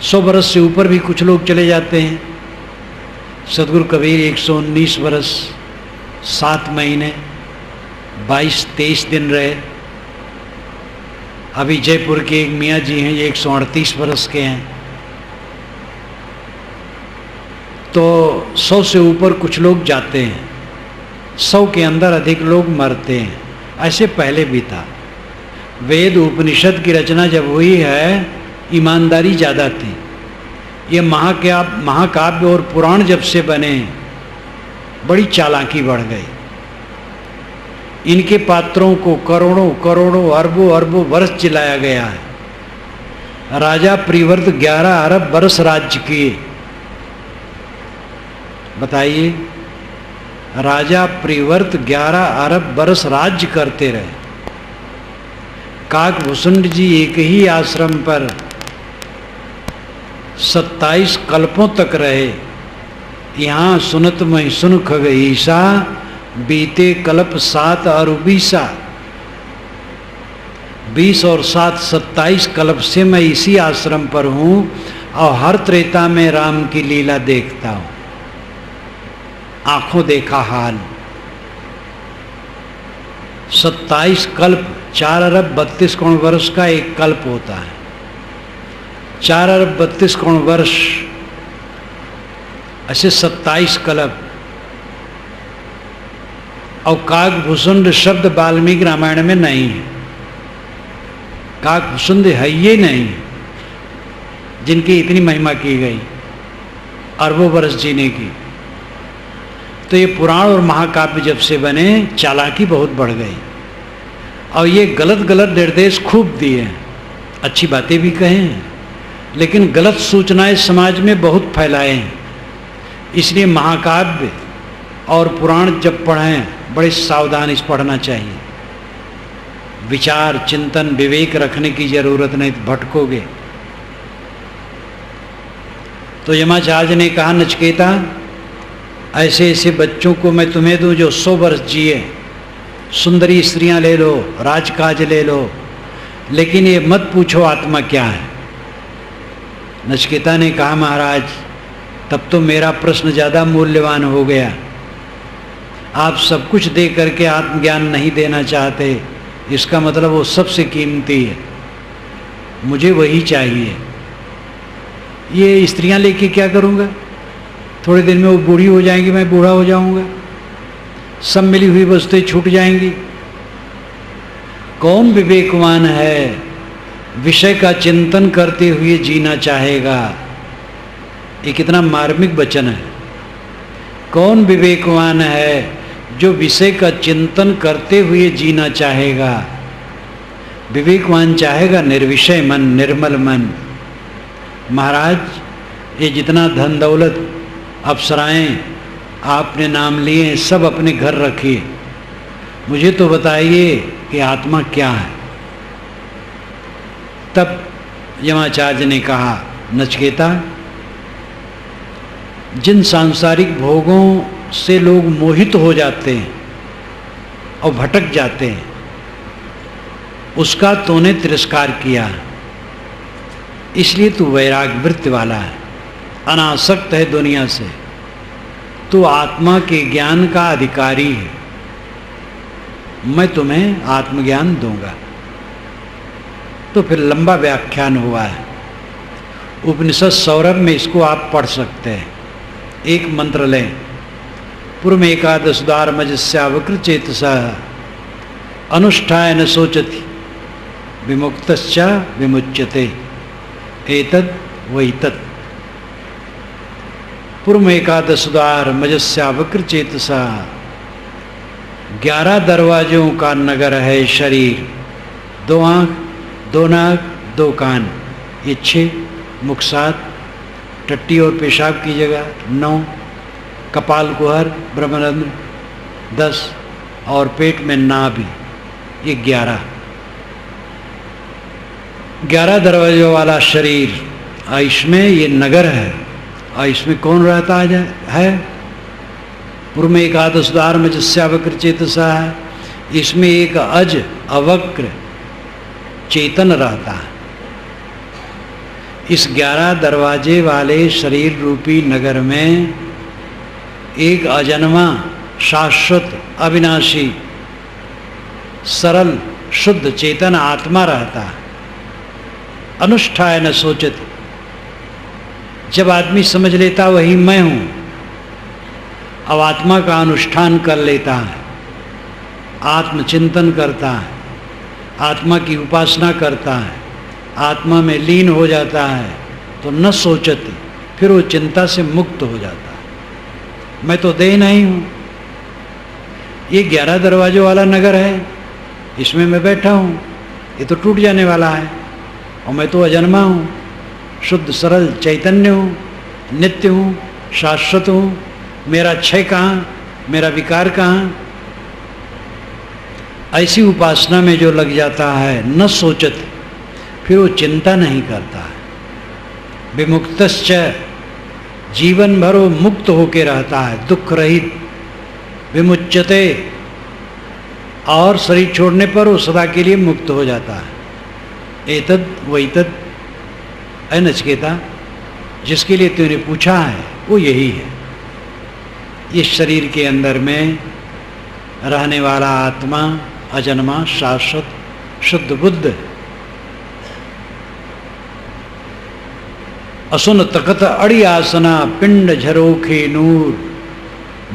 100 वर्ष से ऊपर भी कुछ लोग चले जाते हैं। सदगुरु कबीर 119 वर्ष 7 महीने 22-23 दिन रहे। अभी जयपुर के एक मियाँ जी हैं, ये 138 वर्ष के हैं। तो 100 से ऊपर कुछ लोग जाते हैं, 100 के अंदर अधिक लोग मरते हैं। ऐसे पहले भी था। वेद उपनिषद की रचना जब हुई है, ईमानदारी ज़्यादा थी। ये महाकाव्य और पुराण जब से बने, बड़ी चालाकी बढ़ गई। इनके पात्रों को करोड़ों करोड़ों अरबों अरबों वर्ष चिल्लाया गया है। राजा प्रिवर्त 11 अरब वर्ष राज्य किए। बताइए, राजा प्रिवर्त 11 अरब वर्ष राज्य करते रहे। काकभूषुंड जी एक ही आश्रम पर 27 कल्पों तक रहे। यहाँ सुनत मही सुन खग ईसा, बीते कल्प 7 और 20 और 7 27 कल्प से मैं इसी आश्रम पर हूँ और हर त्रेता में राम की लीला देखता हूँ। आंखों देखा हाल। 27 कल्प 4 अरब 32 करोड़ वर्ष का एक कल्प होता है। 4 अरब 32 करोड़ वर्ष, ऐसे 27 कल्प। और काकभूषुंड शब्द वाल्मीकि रामायण में नहीं है। काकभूषुंड है ये नहीं जिनकी इतनी महिमा की गई अरबों वर्ष जीने की। तो ये पुराण और महाकाव्य जब से बने, चालाकी बहुत बढ़ गई और ये गलत गलत निर्देश खूब दिए हैं। अच्छी बातें भी कहे हैं, लेकिन गलत सूचनाएं समाज में बहुत फैलाए हैं। इसलिए महाकाव्य और पुराण जब पढ़ें, बड़े सावधानी से पढ़ना चाहिए। विचार, चिंतन, विवेक रखने की जरूरत नहीं तो भटकोगे। तो यमाचार्य ने कहा, नचिकेता ऐसे ऐसे बच्चों को मैं तुम्हें दूं जो 100 वर्ष जिए। सुंदरी स्त्रियां ले लो, राजकाज ले लो, लेकिन ये मत पूछो आत्मा क्या है। नचिकेता ने कहा, महाराज तब तो मेरा प्रश्न ज़्यादा मूल्यवान हो गया। आप सब कुछ दे करके आत्मज्ञान नहीं देना चाहते, इसका मतलब वो सबसे कीमती है, मुझे वही चाहिए। ये स्त्रियां लेके क्या करूँगा? थोड़ी देर में वो बूढ़ी हो जाएंगी, मैं बूढ़ा हो जाऊंगा, सब मिली हुई वस्तुएं छूट जाएंगी। कौन विवेकवान है विषय का चिंतन करते हुए जीना चाहेगा? ये कितना मार्मिक वचन है। कौन विवेकवान है जो विषय का चिंतन करते हुए जीना चाहेगा? विवेकवान चाहेगा निर्विषय मन, निर्मल मन। महाराज ये जितना धन दौलत, अप्सराएं आपने नाम लिए, सब अपने घर रखिए, मुझे तो बताइए कि आत्मा क्या है। तब यमाचार्य ने कहा, नचिकेता जिन सांसारिक भोगों से लोग मोहित हो जाते हैं और भटक जाते हैं, उसका तूने तिरस्कार किया, इसलिए तू वैराग्य वृत्ति वाला है, अनासक्त है दुनिया से, तू आत्मा के ज्ञान का अधिकारी है। मैं तुम्हें आत्मज्ञान दूंगा। तो फिर लंबा व्याख्यान हुआ है। उपनिषद सौरभ में इसको आप पढ़ सकते हैं। एक मंत्र लें, पूर्व एकादश द्वार मजस्यावकृत चेतसा अनुष्ठाय न सोचति विमुक्तश्च विमुच्यते एतद वही तत्। पूर्व एकादश द्वार मजस्यावकृत चेतसा, 11 दरवाजों का नगर है शरीर। 2 आँख, 2 नाक, 2 कान, ये 6, मुख 7, टट्टी और पेशाब की जगह 9, कपाल कुहर ब्रह्मरंध्र 10 और पेट में नाभि, ये 11 दरवाजों वाला शरीर। इसमें ये नगर है और इसमें कौन रहता है? पूर्व में एकादश द्वार में जिसव्यकृत चेतसा है, इसमें एक अज अवक्र चेतन रहता है। इस 11 दरवाजे वाले शरीर रूपी नगर में एक अजन्मा, शाश्वत, अविनाशी, सरल, शुद्ध चेतन आत्मा रहता है। अनुष्ठाय न सोचत, जब आदमी समझ लेता वही मैं हूँ, अब आत्मा का अनुष्ठान कर लेता है, आत्मचिंतन करता है, आत्मा की उपासना करता है, आत्मा में लीन हो जाता है, तो न सोचती, फिर वो चिंता से मुक्त हो जाता है। मैं तो देह नहीं हूँ। ये 11 दरवाजों वाला नगर है, इसमें मैं बैठा हूँ, ये तो टूट जाने वाला है और मैं तो अजन्मा हूँ, शुद्ध सरल चैतन्य हूँ, नित्य हूँ, शाश्वत हूँ। मेरा क्षय कहाँ, मेरा विकार कहाँ? ऐसी उपासना में जो लग जाता है, न सोचत, फिर वो चिंता नहीं करता है। विमुक्तश्च, जीवन भर वो मुक्त होके रहता है, दुख रहित, विमुच्यते, और शरीर छोड़ने पर वो सदा के लिए मुक्त हो जाता है। एतद वैतद है नचिकेता, जिसके लिए तूने पूछा है वो यही है। इस शरीर के अंदर में रहने वाला आत्मा अजन्मा, शाश्वत, शुद्ध बुद्ध, असुन तकत अड़ी आसना, पिंड झरोखे नूर,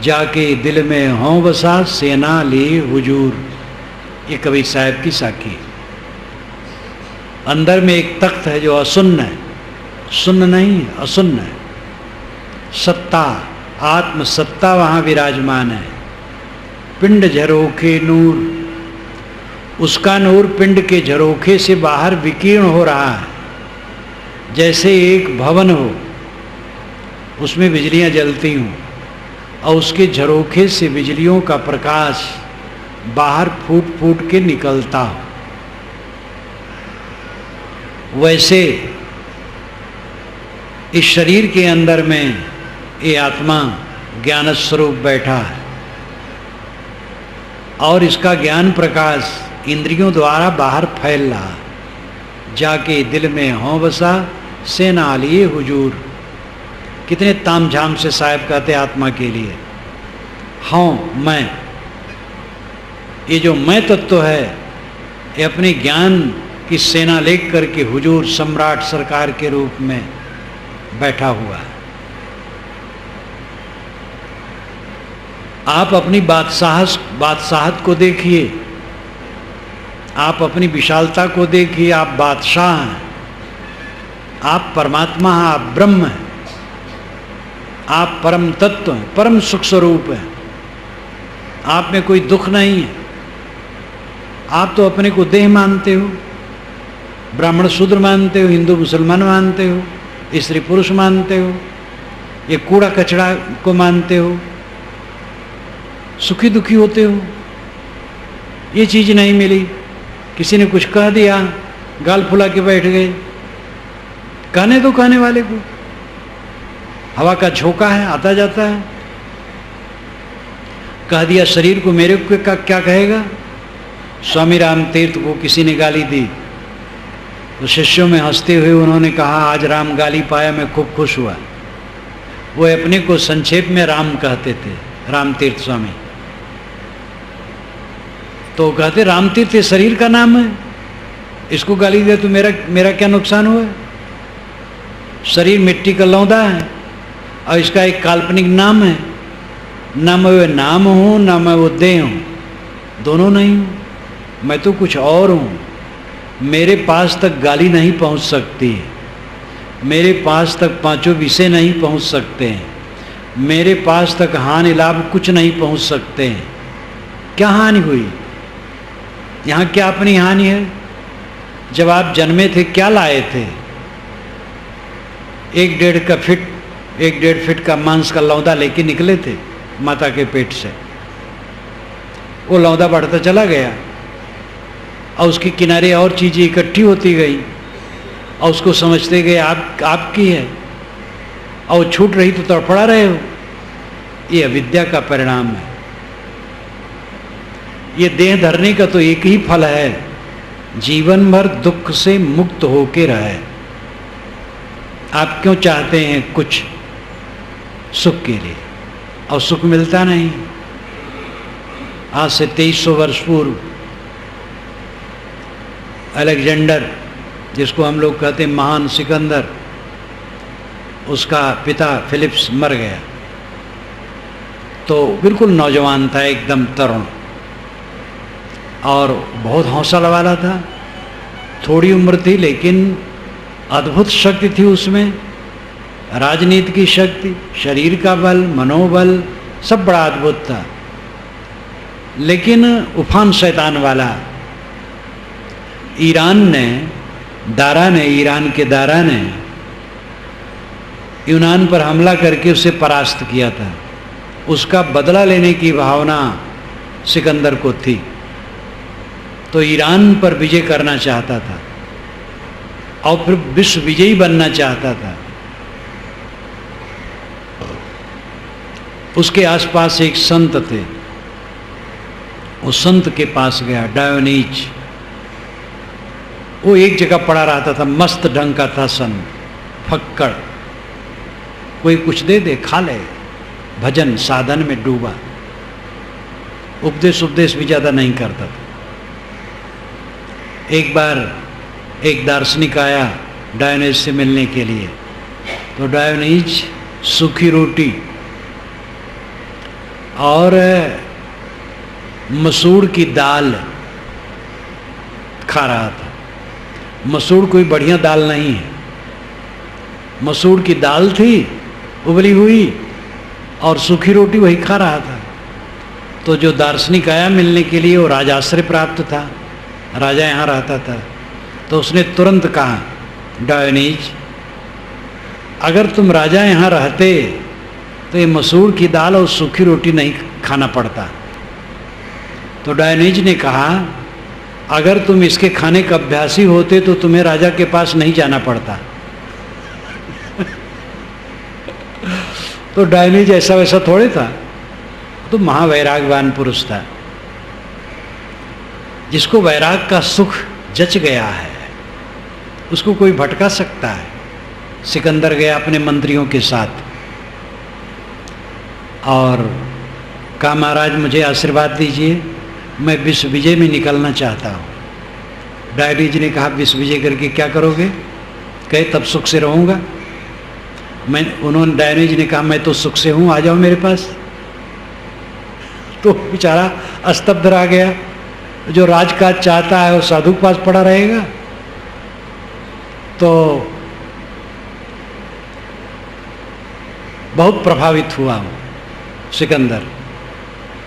जाके दिल में हों बसा, सेना ले हुजूर। ये कबीर साहब की साखी। अंदर में एक तख्त है जो असुन्न है, सुन्न नहीं, असुन्न है। सत्ता, आत्म सत्ता वहाँ विराजमान है। पिंड झरोखे नूर, उसका नूर पिंड के झरोखे से बाहर विकीर्ण हो रहा है। जैसे एक भवन हो, उसमें बिजलियां जलती हों और उसके झरोखे से बिजलियों का प्रकाश बाहर फूट फूट के निकलता हो, वैसे इस शरीर के अंदर में ये आत्मा ज्ञान स्वरूप बैठा है और इसका ज्ञान प्रकाश इंद्रियों द्वारा बाहर फैल रहा। जाके दिल में हों बसा, सेना लिए हुजूर। कितने ताम झाम से साहब कहते आत्मा के लिए, हाँ मैं, ये जो मैं तत्व है ये अपने ज्ञान की सेना लेकर करके हुजूर सम्राट सरकार के रूप में बैठा हुआ है। आप अपनी बादशाहत को देखिए, आप अपनी विशालता को देखिए। आप बादशाह हैं, आप परमात्मा हैं, आप ब्रह्म हैं, आप परम तत्व हैं, परम सुख स्वरूप हैं। आप में कोई दुख नहीं है। आप तो अपने को देह मानते हो, ब्राह्मण शूद्र मानते हो, हिंदू मुसलमान मानते हो, स्त्री पुरुष मानते हो, ये कूड़ा कचड़ा को मानते हो, सुखी दुखी होते हो। ये चीज नहीं मिली, किसी ने कुछ कह दिया, गाल फुला के बैठ गए। कहने दो कहने वाले को, हवा का झोंका है, आता जाता है। कह दिया शरीर को, मेरे को क्या कहेगा। स्वामी राम तीर्थ को किसी ने गाली दी तो शिष्यों में हंसते हुए उन्होंने कहा, आज राम गाली पाया, मैं खूब खुश हुआ। वो अपने को संक्षेप में राम कहते थे, राम तीर्थ स्वामी। तो कहते राम तीर्थ ये शरीर का नाम है, इसको गाली दे तो मेरा क्या नुकसान हुआ। शरीर मिट्टी का लौंदा है और इसका एक काल्पनिक नाम है। न मैं वो नाम हूँ, न मैं वो देह हूँ, दोनों नहीं हूँ। मैं तो कुछ और हूँ। मेरे पास तक गाली नहीं पहुँच सकती, मेरे पास तक पांचों विषय नहीं पहुँच सकते हैं, मेरे पास तक हानि लाभ कुछ नहीं पहुँच सकते हैं। क्या हानि हुई यहाँ, क्या अपनी हानि है। जब आप जन्मे थे क्या लाए थे, 1-1.5 फीट का मांस का लौंदा लेके निकले थे माता के पेट से। वो लौंदा बढ़ता चला गया और उसके किनारे और चीज़ें इकट्ठी होती गई और उसको समझते गए आपकी है, और छूट रही तो तड़फड़ा रहे हो। ये अविद्या का परिणाम है। ये देह धरने का तो एक ही फल है, जीवन भर दुख से मुक्त होके रहे। आप क्यों चाहते हैं कुछ सुख के लिए, और सुख मिलता नहीं। आज से 2300 वर्ष पूर्व अलेक्जेंडर, जिसको हम लोग कहते हैं महान सिकंदर, उसका पिता फिलिप्स मर गया। तो बिल्कुल नौजवान था, एकदम तरुण, और बहुत हौसला वाला था। थोड़ी उम्र थी लेकिन अद्भुत शक्ति थी उसमें, राजनीति की शक्ति, शरीर का बल, मनोबल, सब बड़ा अद्भुत था। लेकिन उफान शैतान वाला। ईरान के दारा ने यूनान पर हमला करके उसे परास्त किया था। उसका बदला लेने की भावना सिकंदर को थी, तो ईरान पर विजय करना चाहता था और फिर विश्व विजयी बनना चाहता था। उसके आसपास एक संत थे, उस संत के पास गया, डायोनीज। वो एक जगह पड़ा रहता था, मस्त ढंग का था संत, फक्कड़, कोई कुछ दे दे खा ले, भजन साधन में डूबा, उपदेश भी ज्यादा नहीं करता था। एक बार एक दार्शनिक आया डायोनीज से मिलने के लिए, तो डायोनीज सूखी रोटी और मसूर की दाल खा रहा था। मसूर कोई बढ़िया दाल नहीं है, मसूर की दाल थी उबली हुई, और सूखी रोटी वही खा रहा था। तो जो दार्शनिक आया मिलने के लिए, वो राजाश्रय प्राप्त था, राजा यहाँ रहता था, तो उसने तुरंत कहा, डायोनीज अगर तुम राजा यहाँ रहते तो ये मसूर की दाल और सूखी रोटी नहीं खाना पड़ता। तो डायोनीज ने कहा, अगर तुम इसके खाने का अभ्यासी होते तो तुम्हें राजा के पास नहीं जाना पड़ता। तो डायोनीज ऐसा वैसा थोड़े था, तो महावैरागवान पुरुष था, जिसको वैराग का सुख जच गया है, उसको कोई भटका सकता है। सिकंदर गया अपने मंत्रियों के साथ और कहा, महाराज मुझे आशीर्वाद दीजिए, मैं विश्व विजय में निकलना चाहता हूँ। डायोनीज ने कहा, विश्व विजय करके क्या करोगे? कहे, तब सुख से रहूँगा। डायोनीज ने कहा, मैं तो सुख से हूँ, आ जाओ मेरे पास। तो बेचारा स्तब्ध रह गया, जो राजकाज चाहता है वो साधु के पास पड़ा रहेगा। तो बहुत प्रभावित हुआ वो सिकंदर।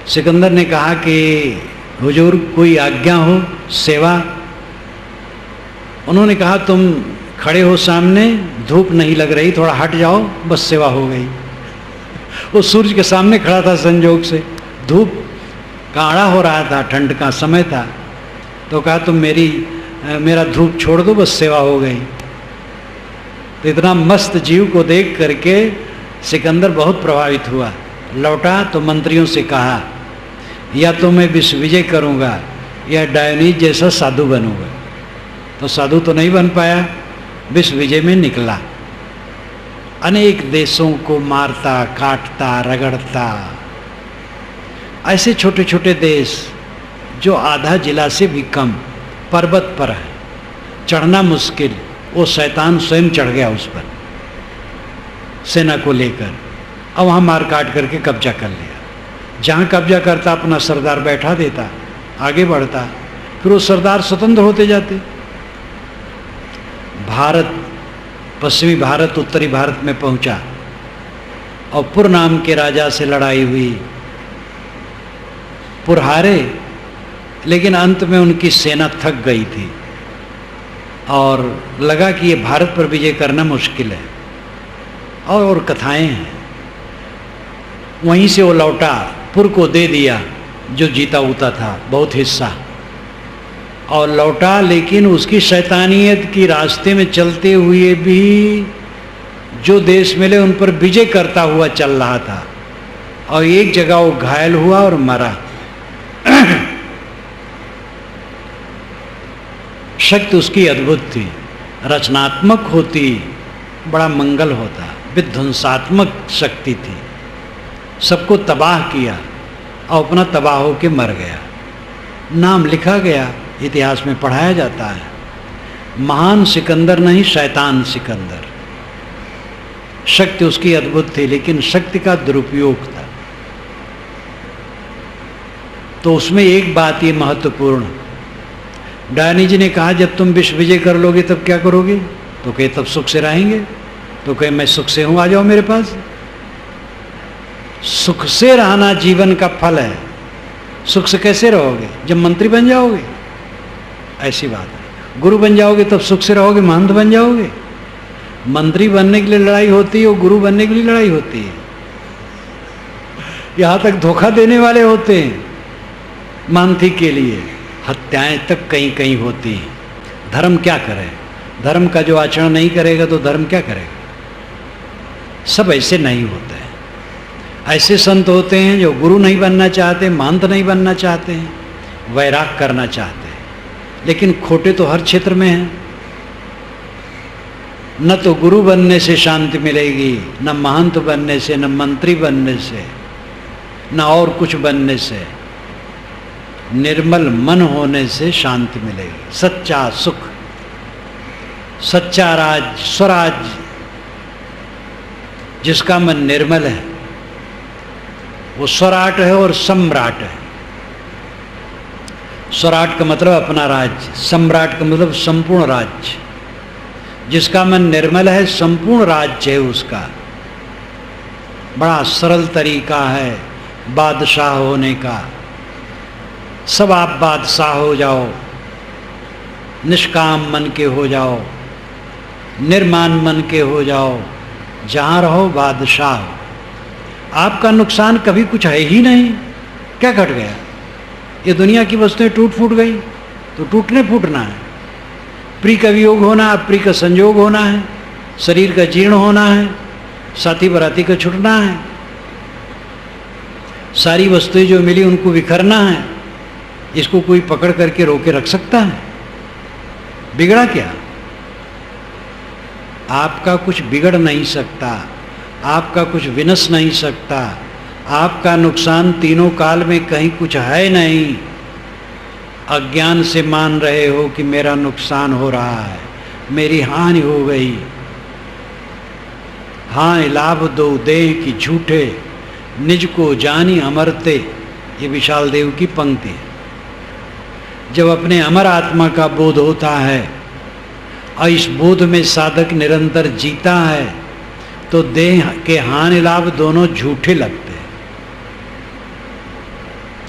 सिकंदर ने कहा कि हुजूर कोई आज्ञा हो, सेवा। उन्होंने कहा, तुम खड़े हो सामने, धूप नहीं लग रही, थोड़ा हट जाओ, बस सेवा हो गई। वो सूर्य के सामने खड़ा था, संजोग से धूप काढ़ा हो रहा था, ठंड का समय था। तो कहा, तुम मेरा धूप छोड़ दो, बस सेवा हो गई। तो इतना मस्त जीव को देख करके सिकंदर बहुत प्रभावित हुआ। लौटा तो मंत्रियों से कहा, या तो मैं विश्व विजय करूँगा या डायोनीज जैसा साधु बनूंगा। तो साधु तो नहीं बन पाया, विश्व विजय में निकला, अनेक देशों को मारता, काटता, रगड़ता। ऐसे छोटे छोटे देश जो आधा जिला से भी कम पर्वत पर है, चढ़ना मुश्किल, वो शैतान स्वयं चढ़ गया उस पर सेना को लेकर, अब वहाँ मार काट करके कब्जा कर लिया। जहाँ कब्जा करता अपना सरदार बैठा देता, आगे बढ़ता, फिर वो सरदार स्वतंत्र होते जाते। भारत, पश्चिमी भारत उत्तरी भारत में पहुंचा और पुर नाम के राजा से लड़ाई हुई। पुर हारे, लेकिन अंत में उनकी सेना थक गई थी और लगा कि ये भारत पर विजय करना मुश्किल है, और कथाएं हैं। वहीं से वो लौटा, पुर को दे दिया जो जीता उता था बहुत हिस्सा, और लौटा, लेकिन उसकी शैतानियत की रास्ते में चलते हुए भी जो देश मिले उन पर विजय करता हुआ चल रहा था, और एक जगह वो घायल हुआ और मरा। शक्ति उसकी अद्भुत थी, रचनात्मक होती बड़ा मंगल होता, विध्वंसात्मक शक्ति थी, सबको तबाह किया और अपना तबाह होकर मर गया। नाम लिखा गया, इतिहास में पढ़ाया जाता है, महान सिकंदर नहीं, शैतान सिकंदर। शक्ति उसकी अद्भुत थी, लेकिन शक्ति का दुरुपयोग था। तो उसमें एक बात ये महत्वपूर्ण, डायोनीज ने कहा, जब तुम विश्व विजय कर लोगे तब क्या करोगे? तो कहे, तब सुख से रहेंगे। तो कहे, मैं सुख से हूं, आ जाओ मेरे पास। सुख से रहना जीवन का फल है। सुख से कैसे रहोगे? जब मंत्री बन जाओगे, ऐसी बात है। गुरु बन जाओगे तब सुख से रहोगे, महंत बन जाओगे। मंत्री बनने के लिए लड़ाई होती है और गुरु बनने के लिए लड़ाई होती है। यहां तक धोखा देने वाले होते हैं महंती के लिए, हत्याएं तक कहीं कहीं होती हैं। धर्म क्या करे? धर्म का जो आचरण नहीं करेगा तो धर्म क्या करेगा? सब ऐसे नहीं होता है। ऐसे संत होते हैं जो गुरु नहीं बनना चाहते, महंत नहीं बनना चाहते हैं, वैराग करना चाहते हैं, लेकिन खोटे तो हर क्षेत्र में हैं। न तो गुरु बनने से शांति मिलेगी, न महंत बनने से, न मंत्री बनने से, न और कुछ बनने से। निर्मल मन होने से शांति मिलेगी, सच्चा सुख, सच्चा राज, स्वराज। जिसका मन निर्मल है वो स्वराट है और सम्राट है। स्वराट का मतलब अपना राज्य, सम्राट का मतलब संपूर्ण राज्य। जिसका मन निर्मल है, संपूर्ण राज्य है उसका। बड़ा सरल तरीका है बादशाह होने का। सब आप बादशाह हो जाओ, निष्काम मन के हो जाओ, निर्माण मन के हो जाओ, जहाँ रहो बादशाह हो। आपका नुकसान कभी कुछ है ही नहीं। क्या घट गया? ये दुनिया की वस्तुएं टूट फूट गई तो टूटने फूटना है। प्रिय का वियोग होना, अप्रिय का संयोग होना है, शरीर का जीर्ण होना है, साथी बराती का छूटना है। सारी वस्तुएं जो मिली उनको बिखरना है। इसको कोई पकड़ करके रोके रख सकता है? बिगड़ा क्या? आपका कुछ बिगड़ नहीं सकता, आपका कुछ विनश नहीं सकता। आपका नुकसान तीनों काल में कहीं कुछ है नहीं। अज्ञान से मान रहे हो कि मेरा नुकसान हो रहा है, मेरी हानि हो गई। हानि लाभ दो देह की झूठे, निज को जानी अमरते। ये विशाल देव की पंक्ति है। जब अपने अमर आत्मा का बोध होता है और इस बोध में साधक निरंतर जीता है तो देह के हानि लाभ दोनों झूठे लगते हैं।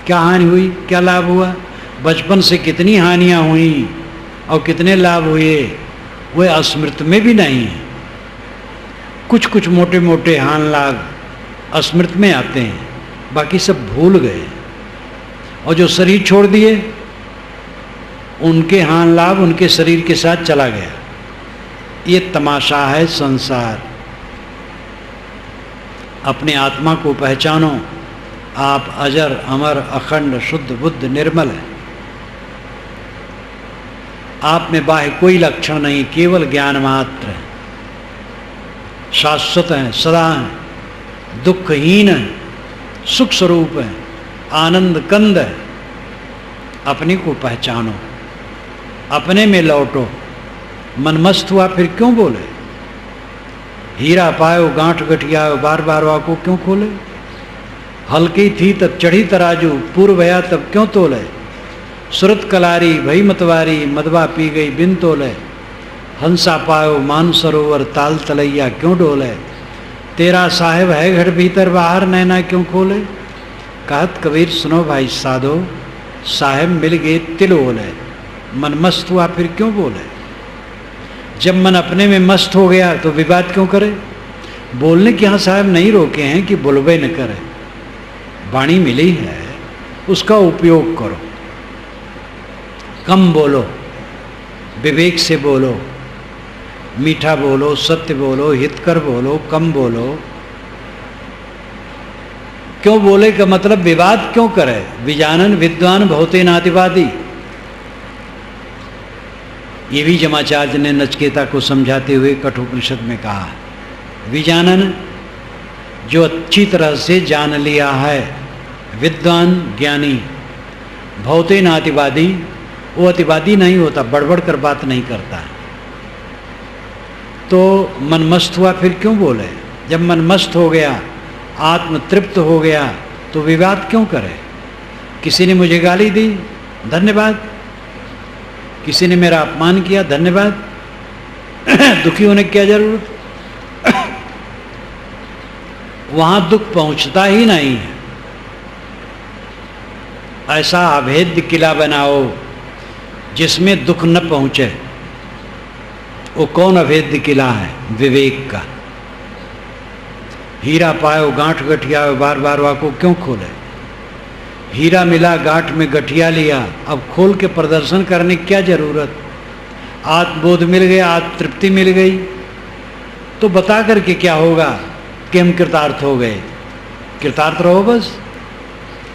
क्या हानि हुई, क्या लाभ हुआ? बचपन से कितनी हानियां हुई और कितने लाभ हुए, वे अस्मृत में भी नहीं है। कुछ कुछ मोटे मोटे हानि लाभ अस्मृत में आते हैं, बाकी सब भूल गए। और जो शरीर छोड़ दिए उनके हानि लाभ उनके शरीर के साथ चला गया। ये तमाशा है संसार। अपने आत्मा को पहचानो। आप अजर अमर अखंड शुद्ध बुद्ध निर्मल है। आप में बाह्य कोई लक्षण नहीं, केवल ज्ञान मात्र है। शाश्वत है, सदा है, दुखहीन है, सुख स्वरूप है, आनंद कंद है। अपने को पहचानो, अपने में लौटो। मन मस्त हुआ फिर क्यों बोले? हीरा पायो गांठ गठियायो, बार बार वाको क्यों खोले? हल्की थी तब चढ़ी तराजू, पूर्व भया तब क्यों तोले? सुरत कलारी भई मतवारी, मदवा पी गई बिन तोले। हंसा पायो मान सरोवर, ताल तलैया क्यों डोले? तेरा साहेब है घर भीतर बाहर, नैना क्यों खोले? कहत कबीर सुनो भाई साधो, साहेब मिल गए तिल ओले। मन मस्त हुआ फिर क्यों बोले? जब मन अपने में मस्त हो गया तो विवाद क्यों करे? बोलने के यहाँ साहब नहीं रोके हैं कि बुलबे न करे। वाणी मिली है, उसका उपयोग करो। कम बोलो, विवेक से बोलो, मीठा बोलो, सत्य बोलो, हितकर बोलो, कम बोलो। क्यों बोले का मतलब विवाद क्यों करे? विजानन विद्वान बहुते नातिवादी। ये भी जमाचार्य ने नचकेता को समझाते हुए कठोपनिषद में कहा। विजानन जो अच्छी तरह से जान लिया है, विद्वान ज्ञानी। बहुते नातिवादी, वो अतिवादी नहीं होता, बड़बड़ कर बात नहीं करता। तो मन मस्त हुआ फिर क्यों बोले? जब मन मस्त हो गया, आत्म तृप्त हो गया तो विवाद क्यों करे? किसी ने मुझे गाली दी, धन्यवाद। किसी ने मेरा अपमान किया, धन्यवाद। दुखी होने की क्या जरूरत? वहां दुख पहुंचता ही नहीं है। ऐसा अभेद्य किला बनाओ जिसमें दुख न पहुंचे। वो कौन अभेद्य किला है? विवेक का। हीरा पायो गांठ गठियायो, बार बार वाको क्यों खोले? हीरा मिला, गांठ में गठिया लिया, अब खोल के प्रदर्शन करने की क्या जरूरत? आत्मबोध मिल गया, आत्म तृप्ति मिल गई तो बता करके क्या होगा कि हम कृतार्थ हो गए? कृतार्थ रहो बस।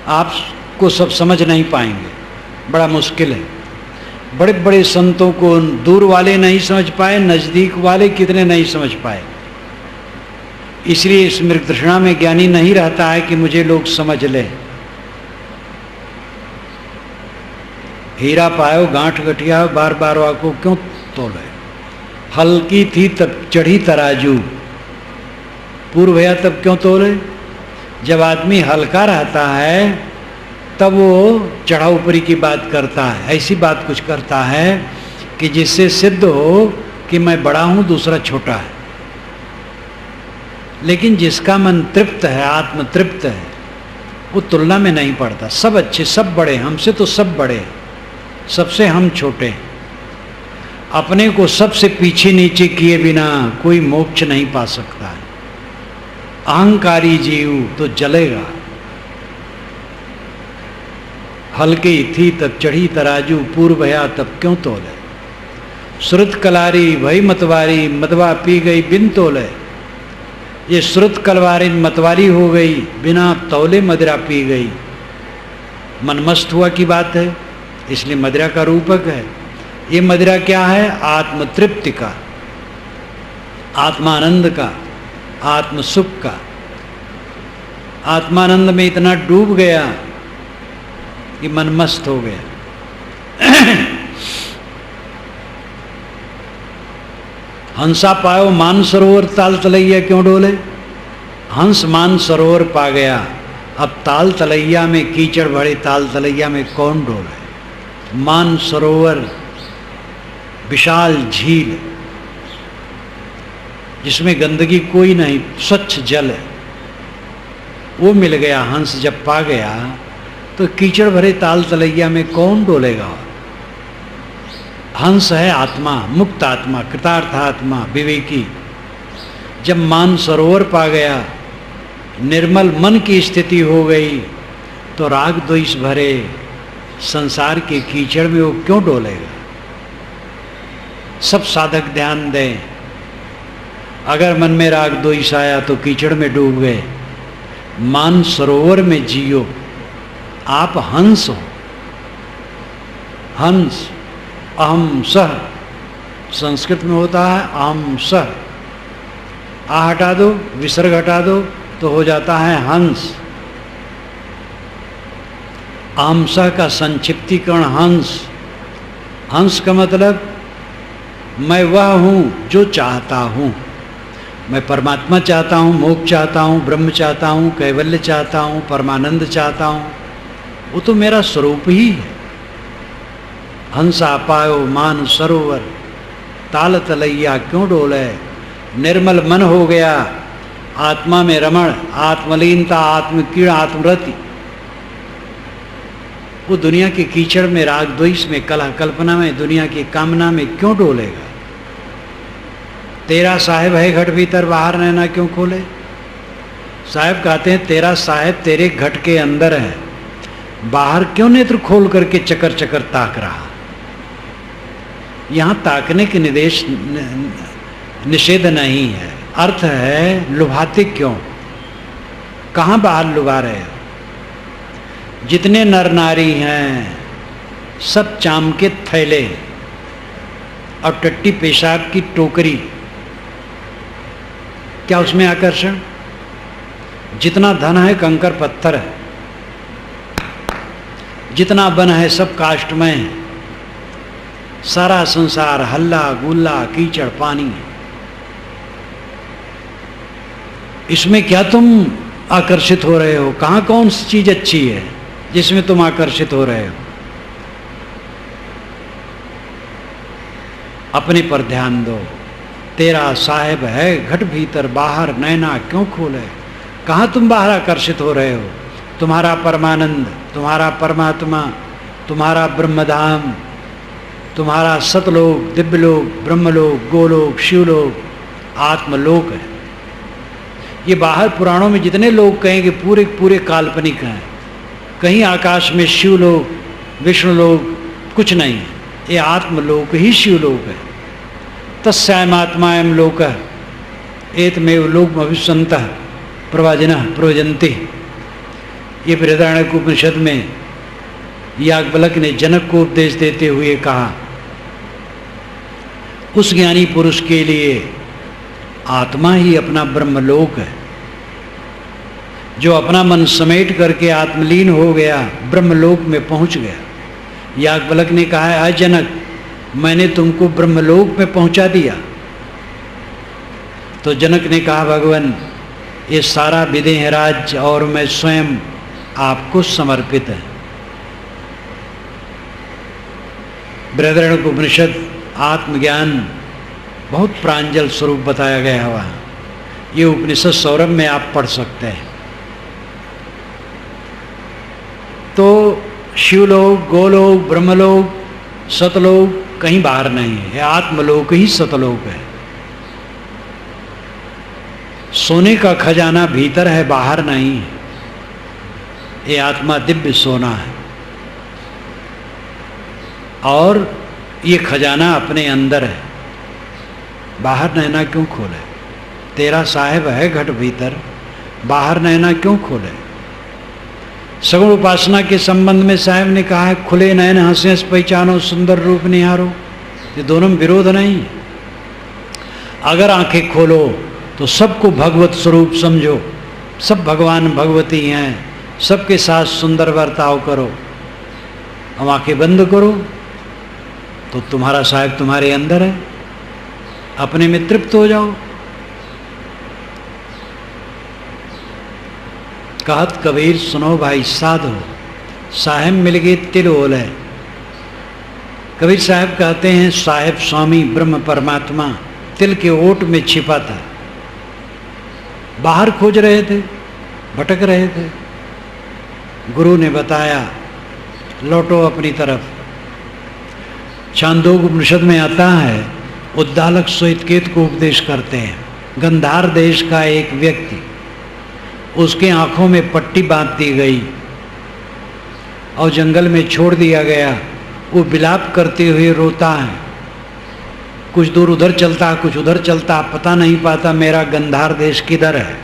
आपको सब समझ नहीं पाएंगे, बड़ा मुश्किल है। बड़े बड़े संतों को दूर वाले नहीं समझ पाए, नजदीक वाले कितने नहीं समझ पाए। इसलिए इस मृग तृष्णा में ज्ञानी नहीं रहता है कि मुझे लोग समझ लें। हीरा पायो गांठ गठिया, बार बार वाको क्यों तोले। हल्की थी तब चढ़ी तराजू, पूर्व भैया तब क्यों तोले। जब आदमी हल्का रहता है तब वो चढ़ा ऊपरी की बात करता है, ऐसी बात कुछ करता है कि जिससे सिद्ध हो कि मैं बड़ा हूं दूसरा छोटा है। लेकिन जिसका मन तृप्त है, आत्म तृप्त है, वो तुलना में नहीं पड़ता। सब अच्छे, सब बड़े, हमसे तो सब बड़े, सबसे हम छोटे। अपने को सबसे पीछे नीचे किए बिना कोई मोक्ष नहीं पा सकता है। अहंकारी जीव तो जलेगा। हल्की थी तब चढ़ी तराजू, पूर्व भया तब क्यों तोले। श्रुत कलारी भई मतवारी, मदवा पी गई बिन तोले। ये श्रुत कलवारी मतवारी हो गई, बिना तौले मदिरा पी गई। मनमस्त हुआ की बात है, इसलिए मदिरा का रूपक है। ये मदिरा क्या है? आत्म तृप्ति का, आत्मानंद का, आत्म सुख का। आत्मानंद में इतना डूब गया कि मन मस्त हो गया। हंसा पायो मान सरोवर, ताल तलैया क्यों डोले। हंस मान सरोवर पा गया, अब ताल तलैया में कीचड़ भरे ताल तलैया में कौन डोले। मान सरोवर विशाल झील जिसमें गंदगी कोई नहीं, स्वच्छ जल है, वो मिल गया। हंस जब पा गया तो कीचड़ भरे ताल तलैया में कौन डोलेगा। हंस है आत्मा, मुक्त आत्मा, कृतार्थ आत्मा, विवेकी। जब मान सरोवर पा गया, निर्मल मन की स्थिति हो गई, तो राग द्वेष भरे संसार के कीचड़ में वो क्यों डोलेगा। सब साधक ध्यान दें। अगर मन में राग द्वेष आया तो कीचड़ में डूब गए। मान सरोवर में जियो, आप हंस हो। हंस अहम सह संस्कृत में होता है अहम सह। आ हटा दो, विसर्ग हटा दो तो हो जाता है हंस। अहम सह का संक्षिप्तीकरण हंस। हंस का मतलब मैं वह हूं जो चाहता हूं। मैं परमात्मा चाहता हूं, मोक्ष चाहता हूं, ब्रह्म चाहता हूं, कैवल्य चाहता हूं, परमानंद चाहता हूं। वो तो मेरा स्वरूप ही है। हंसा पायो मान सरोवर, ताल तलैया क्यों डोले। निर्मल मन हो गया, आत्मा में रमण, आत्मलीनता, आत्मकीड़ा, आत्मरति। वो दुनिया के कीचड़ में, राग द्वेष में, कलह कल्पना में, दुनिया की कामना में क्यों डोलेगा। तेरा साहेब है घट भीतर, बाहर नैना क्यों खोले। साहेब कहते हैं तेरा साहेब तेरे घट के अंदर है, बाहर क्यों नेत्र खोल करके चकर चकर ताक रहा। यहां ताकने के निर्देश निषेध नहीं है, अर्थ है लुभाते क्यों, कहां बाहर लुभा रहे हो। जितने नर नारी हैं सब चाम के थैले और टट्टी पेशाब की टोकरी, क्या उसमें आकर्षण। जितना धन है कंकर पत्थर है, जितना बन है सब काष्ठमय है। सारा संसार हल्ला गुल्ला कीचड़ पानी है। इसमें क्या तुम आकर्षित हो रहे हो। कहां कौन सी चीज अच्छी है जिसमें तुम आकर्षित हो रहे हो। अपने पर ध्यान दो। तेरा साहेब है घट भीतर, बाहर नैना क्यों खोले। कहां तुम बाहर आकर्षित हो रहे हो। तुम्हारा परमानंद, तुम्हारा परमात्मा, तुम्हारा ब्रह्मधाम, तुम्हारा सतलोक, दिव्यलोक, ब्रह्मलोक, गोलोक, शिवलोक, आत्मलोक है। ये बाहर पुराणों में जितने लोग कहेंगे पूरे पूरे काल्पनिक हैं। कहीं आकाश में शिवलोक, विष्णुलोक कुछ नहीं है। ये आत्मलोक ही शिवलोक है। तस्यात्मायम लोक एतमेव लोक भविष्यन्तः प्रवाजिनः प्रवजन्ति। ये बृहदारण्यक उपनिषद में याज्ञवल्क्य ने जनक को उपदेश देते हुए कहा, उस ज्ञानी पुरुष के लिए आत्मा ही अपना ब्रह्मलोक है। जो अपना मन समेट करके आत्मलीन हो गया, ब्रह्मलोक में पहुंच गया। याज्ञवल्क्य ने कहा, अय जनक, मैंने तुमको ब्रह्मलोक में पहुंचा दिया। तो जनक ने कहा, भगवान, ये सारा विदेह राज्य और मैं स्वयं आपको समर्पित है। बृहदारण्यक उपनिषद आत्मज्ञान बहुत प्रांजल स्वरूप बताया गया हुआ। ये उपनिषद सौरभ में आप पढ़ सकते हैं। तो शिवलोक, गोलोक, ब्रह्मलोक, सतलोक कहीं बाहर नहीं है, आत्मलोक ही सतलोक है। सोने का खजाना भीतर है, बाहर नहीं है। ये आत्मा दिव्य सोना है और ये खजाना अपने अंदर है, बाहर नैना क्यों खोले? तेरा साहेब है घट भीतर, बाहर नैना क्यों खोले? सगुण उपासना के संबंध में साहेब ने कहा है, खुले नयन हंसे पहचानो, सुंदर रूप निहारो। ये दोनों में विरोध नहीं है। अगर आंखें खोलो तो सबको भगवत स्वरूप समझो, सब भगवान भगवती हैं, सबके साथ सुंदर बर्ताव करो। अब आंखें बंद करो तो तुम्हारा साहेब तुम्हारे अंदर है, अपने में तृप्त हो जाओ। कहत कबीर सुनो भाई साधो, साहेब मिल गए तिल ओले। कबीर साहब कहते हैं, साहेब स्वामी ब्रह्म परमात्मा तिल के ओट में छिपा था। बाहर खोज रहे थे, भटक रहे थे। गुरु ने बताया, लौटो अपनी तरफ। छांदोग्य उपनिषद में आता है, उद्दालक श्वेतकेतु को उपदेश करते हैं। गंधार देश का एक व्यक्ति, उसके आंखों में पट्टी बांध दी गई और जंगल में छोड़ दिया गया। वो विलाप करते हुए रोता है, कुछ दूर उधर चलता, कुछ उधर चलता, पता नहीं पाता मेरा गंधार देश किधर है।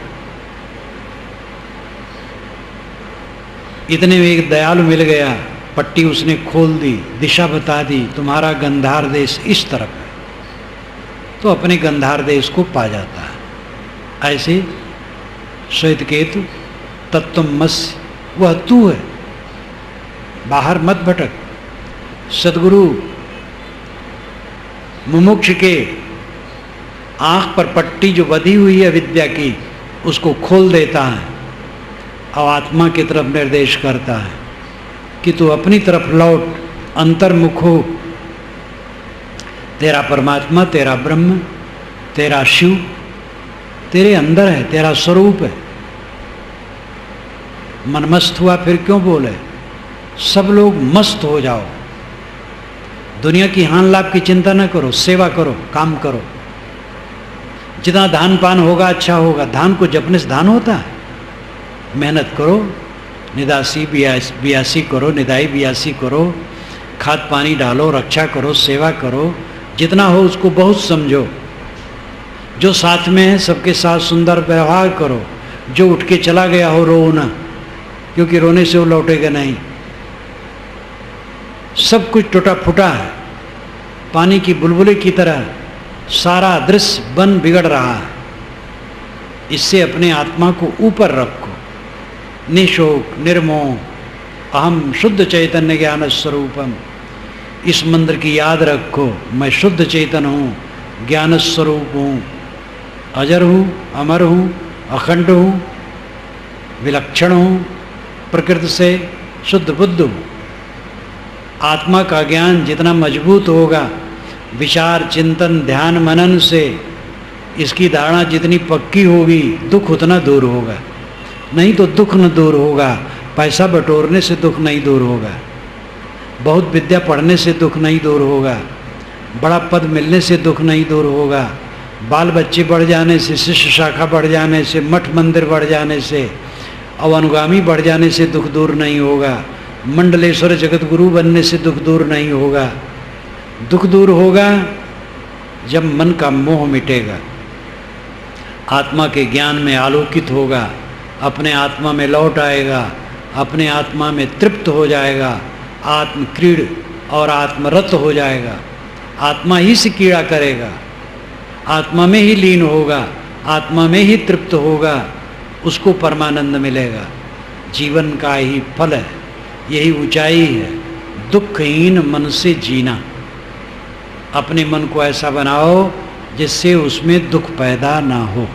इतने में एक दयालु मिल गया, पट्टी उसने खोल दी, दिशा बता दी, तुम्हारा गंधार देश इस तरफ है। तो अपने गंधार देश को पा जाता है। ऐसे श्वेतकेतु तत्त्वमसि, वह तू है, बाहर मत भटक। सदगुरु मुमुक्ष के आंख पर पट्टी जो बंधी हुई है विद्या की, उसको खोल देता है और आत्मा की तरफ निर्देश करता है कि तू अपनी तरफ लौट, अंतर्मुख हो। तेरा परमात्मा, तेरा ब्रह्म, तेरा शिव तेरे अंदर है, तेरा स्वरूप है। मन मस्त हुआ फिर क्यों बोले? सब लोग मस्त हो जाओ। दुनिया की हानि लाभ की चिंता न करो, सेवा करो, काम करो। जितना धान पान होगा अच्छा होगा। धान को जपने से धान होता है? मेहनत करो, निदासी बियासी करो, निदाई बियासी करो, खाद पानी डालो, रक्षा करो, सेवा करो। जितना हो उसको बहुत समझो। जो साथ में है सबके साथ सुंदर व्यवहार करो। जो उठ के चला गया हो रो ना, क्योंकि रोने से वो लौटेगा नहीं। सब कुछ टूटा फूटा है, पानी की बुलबुले की तरह सारा दृश्य बन बिगड़ रहा है। इससे अपने आत्मा को ऊपर रखो, निशोक निर्मोह अहम शुद्ध चैतन्य ज्ञान स्वरूपम। इस मंत्र की याद रखो, मैं शुद्ध चेतन हूँ, ज्ञान स्वरूप हूँ, अजर हूँ, अमर हूँ, अखंड हूँ, विलक्षण हूँ, प्रकृति से शुद्ध बुद्ध हूँ। आत्मा का ज्ञान जितना मजबूत होगा, विचार चिंतन ध्यान मनन से इसकी धारणा जितनी पक्की होगी, दुख उतना दूर होगा। नहीं तो दुख न दूर होगा। पैसा बटोरने से दुख नहीं दूर होगा, बहुत विद्या पढ़ने से दुख नहीं दूर होगा, बड़ा पद मिलने से दुख नहीं दूर होगा, बाल बच्चे बढ़ जाने से, शिष्य शाखा बढ़ जाने से, मठ मंदिर बढ़ जाने से और अनुगामी बढ़ जाने से दुख दूर नहीं होगा, मंडलेश्वर जगत गुरु बनने से दुख दूर नहीं होगा। दुख दूर होगा जब मन का मोह मिटेगा, आत्मा के ज्ञान में आलोकित होगा, अपने आत्मा में लौट आएगा, अपने आत्मा में तृप्त हो जाएगा, आत्म क्रीड़ और आत्मरत हो जाएगा, आत्मा ही से क्रीड़ा करेगा, आत्मा में ही लीन होगा, आत्मा में ही तृप्त होगा, उसको परमानंद मिलेगा। जीवन का ही फल है, यही ऊंचाई है, दुखहीन मन से जीना। अपने मन को ऐसा बनाओ जिससे उसमें दुख पैदा ना हो।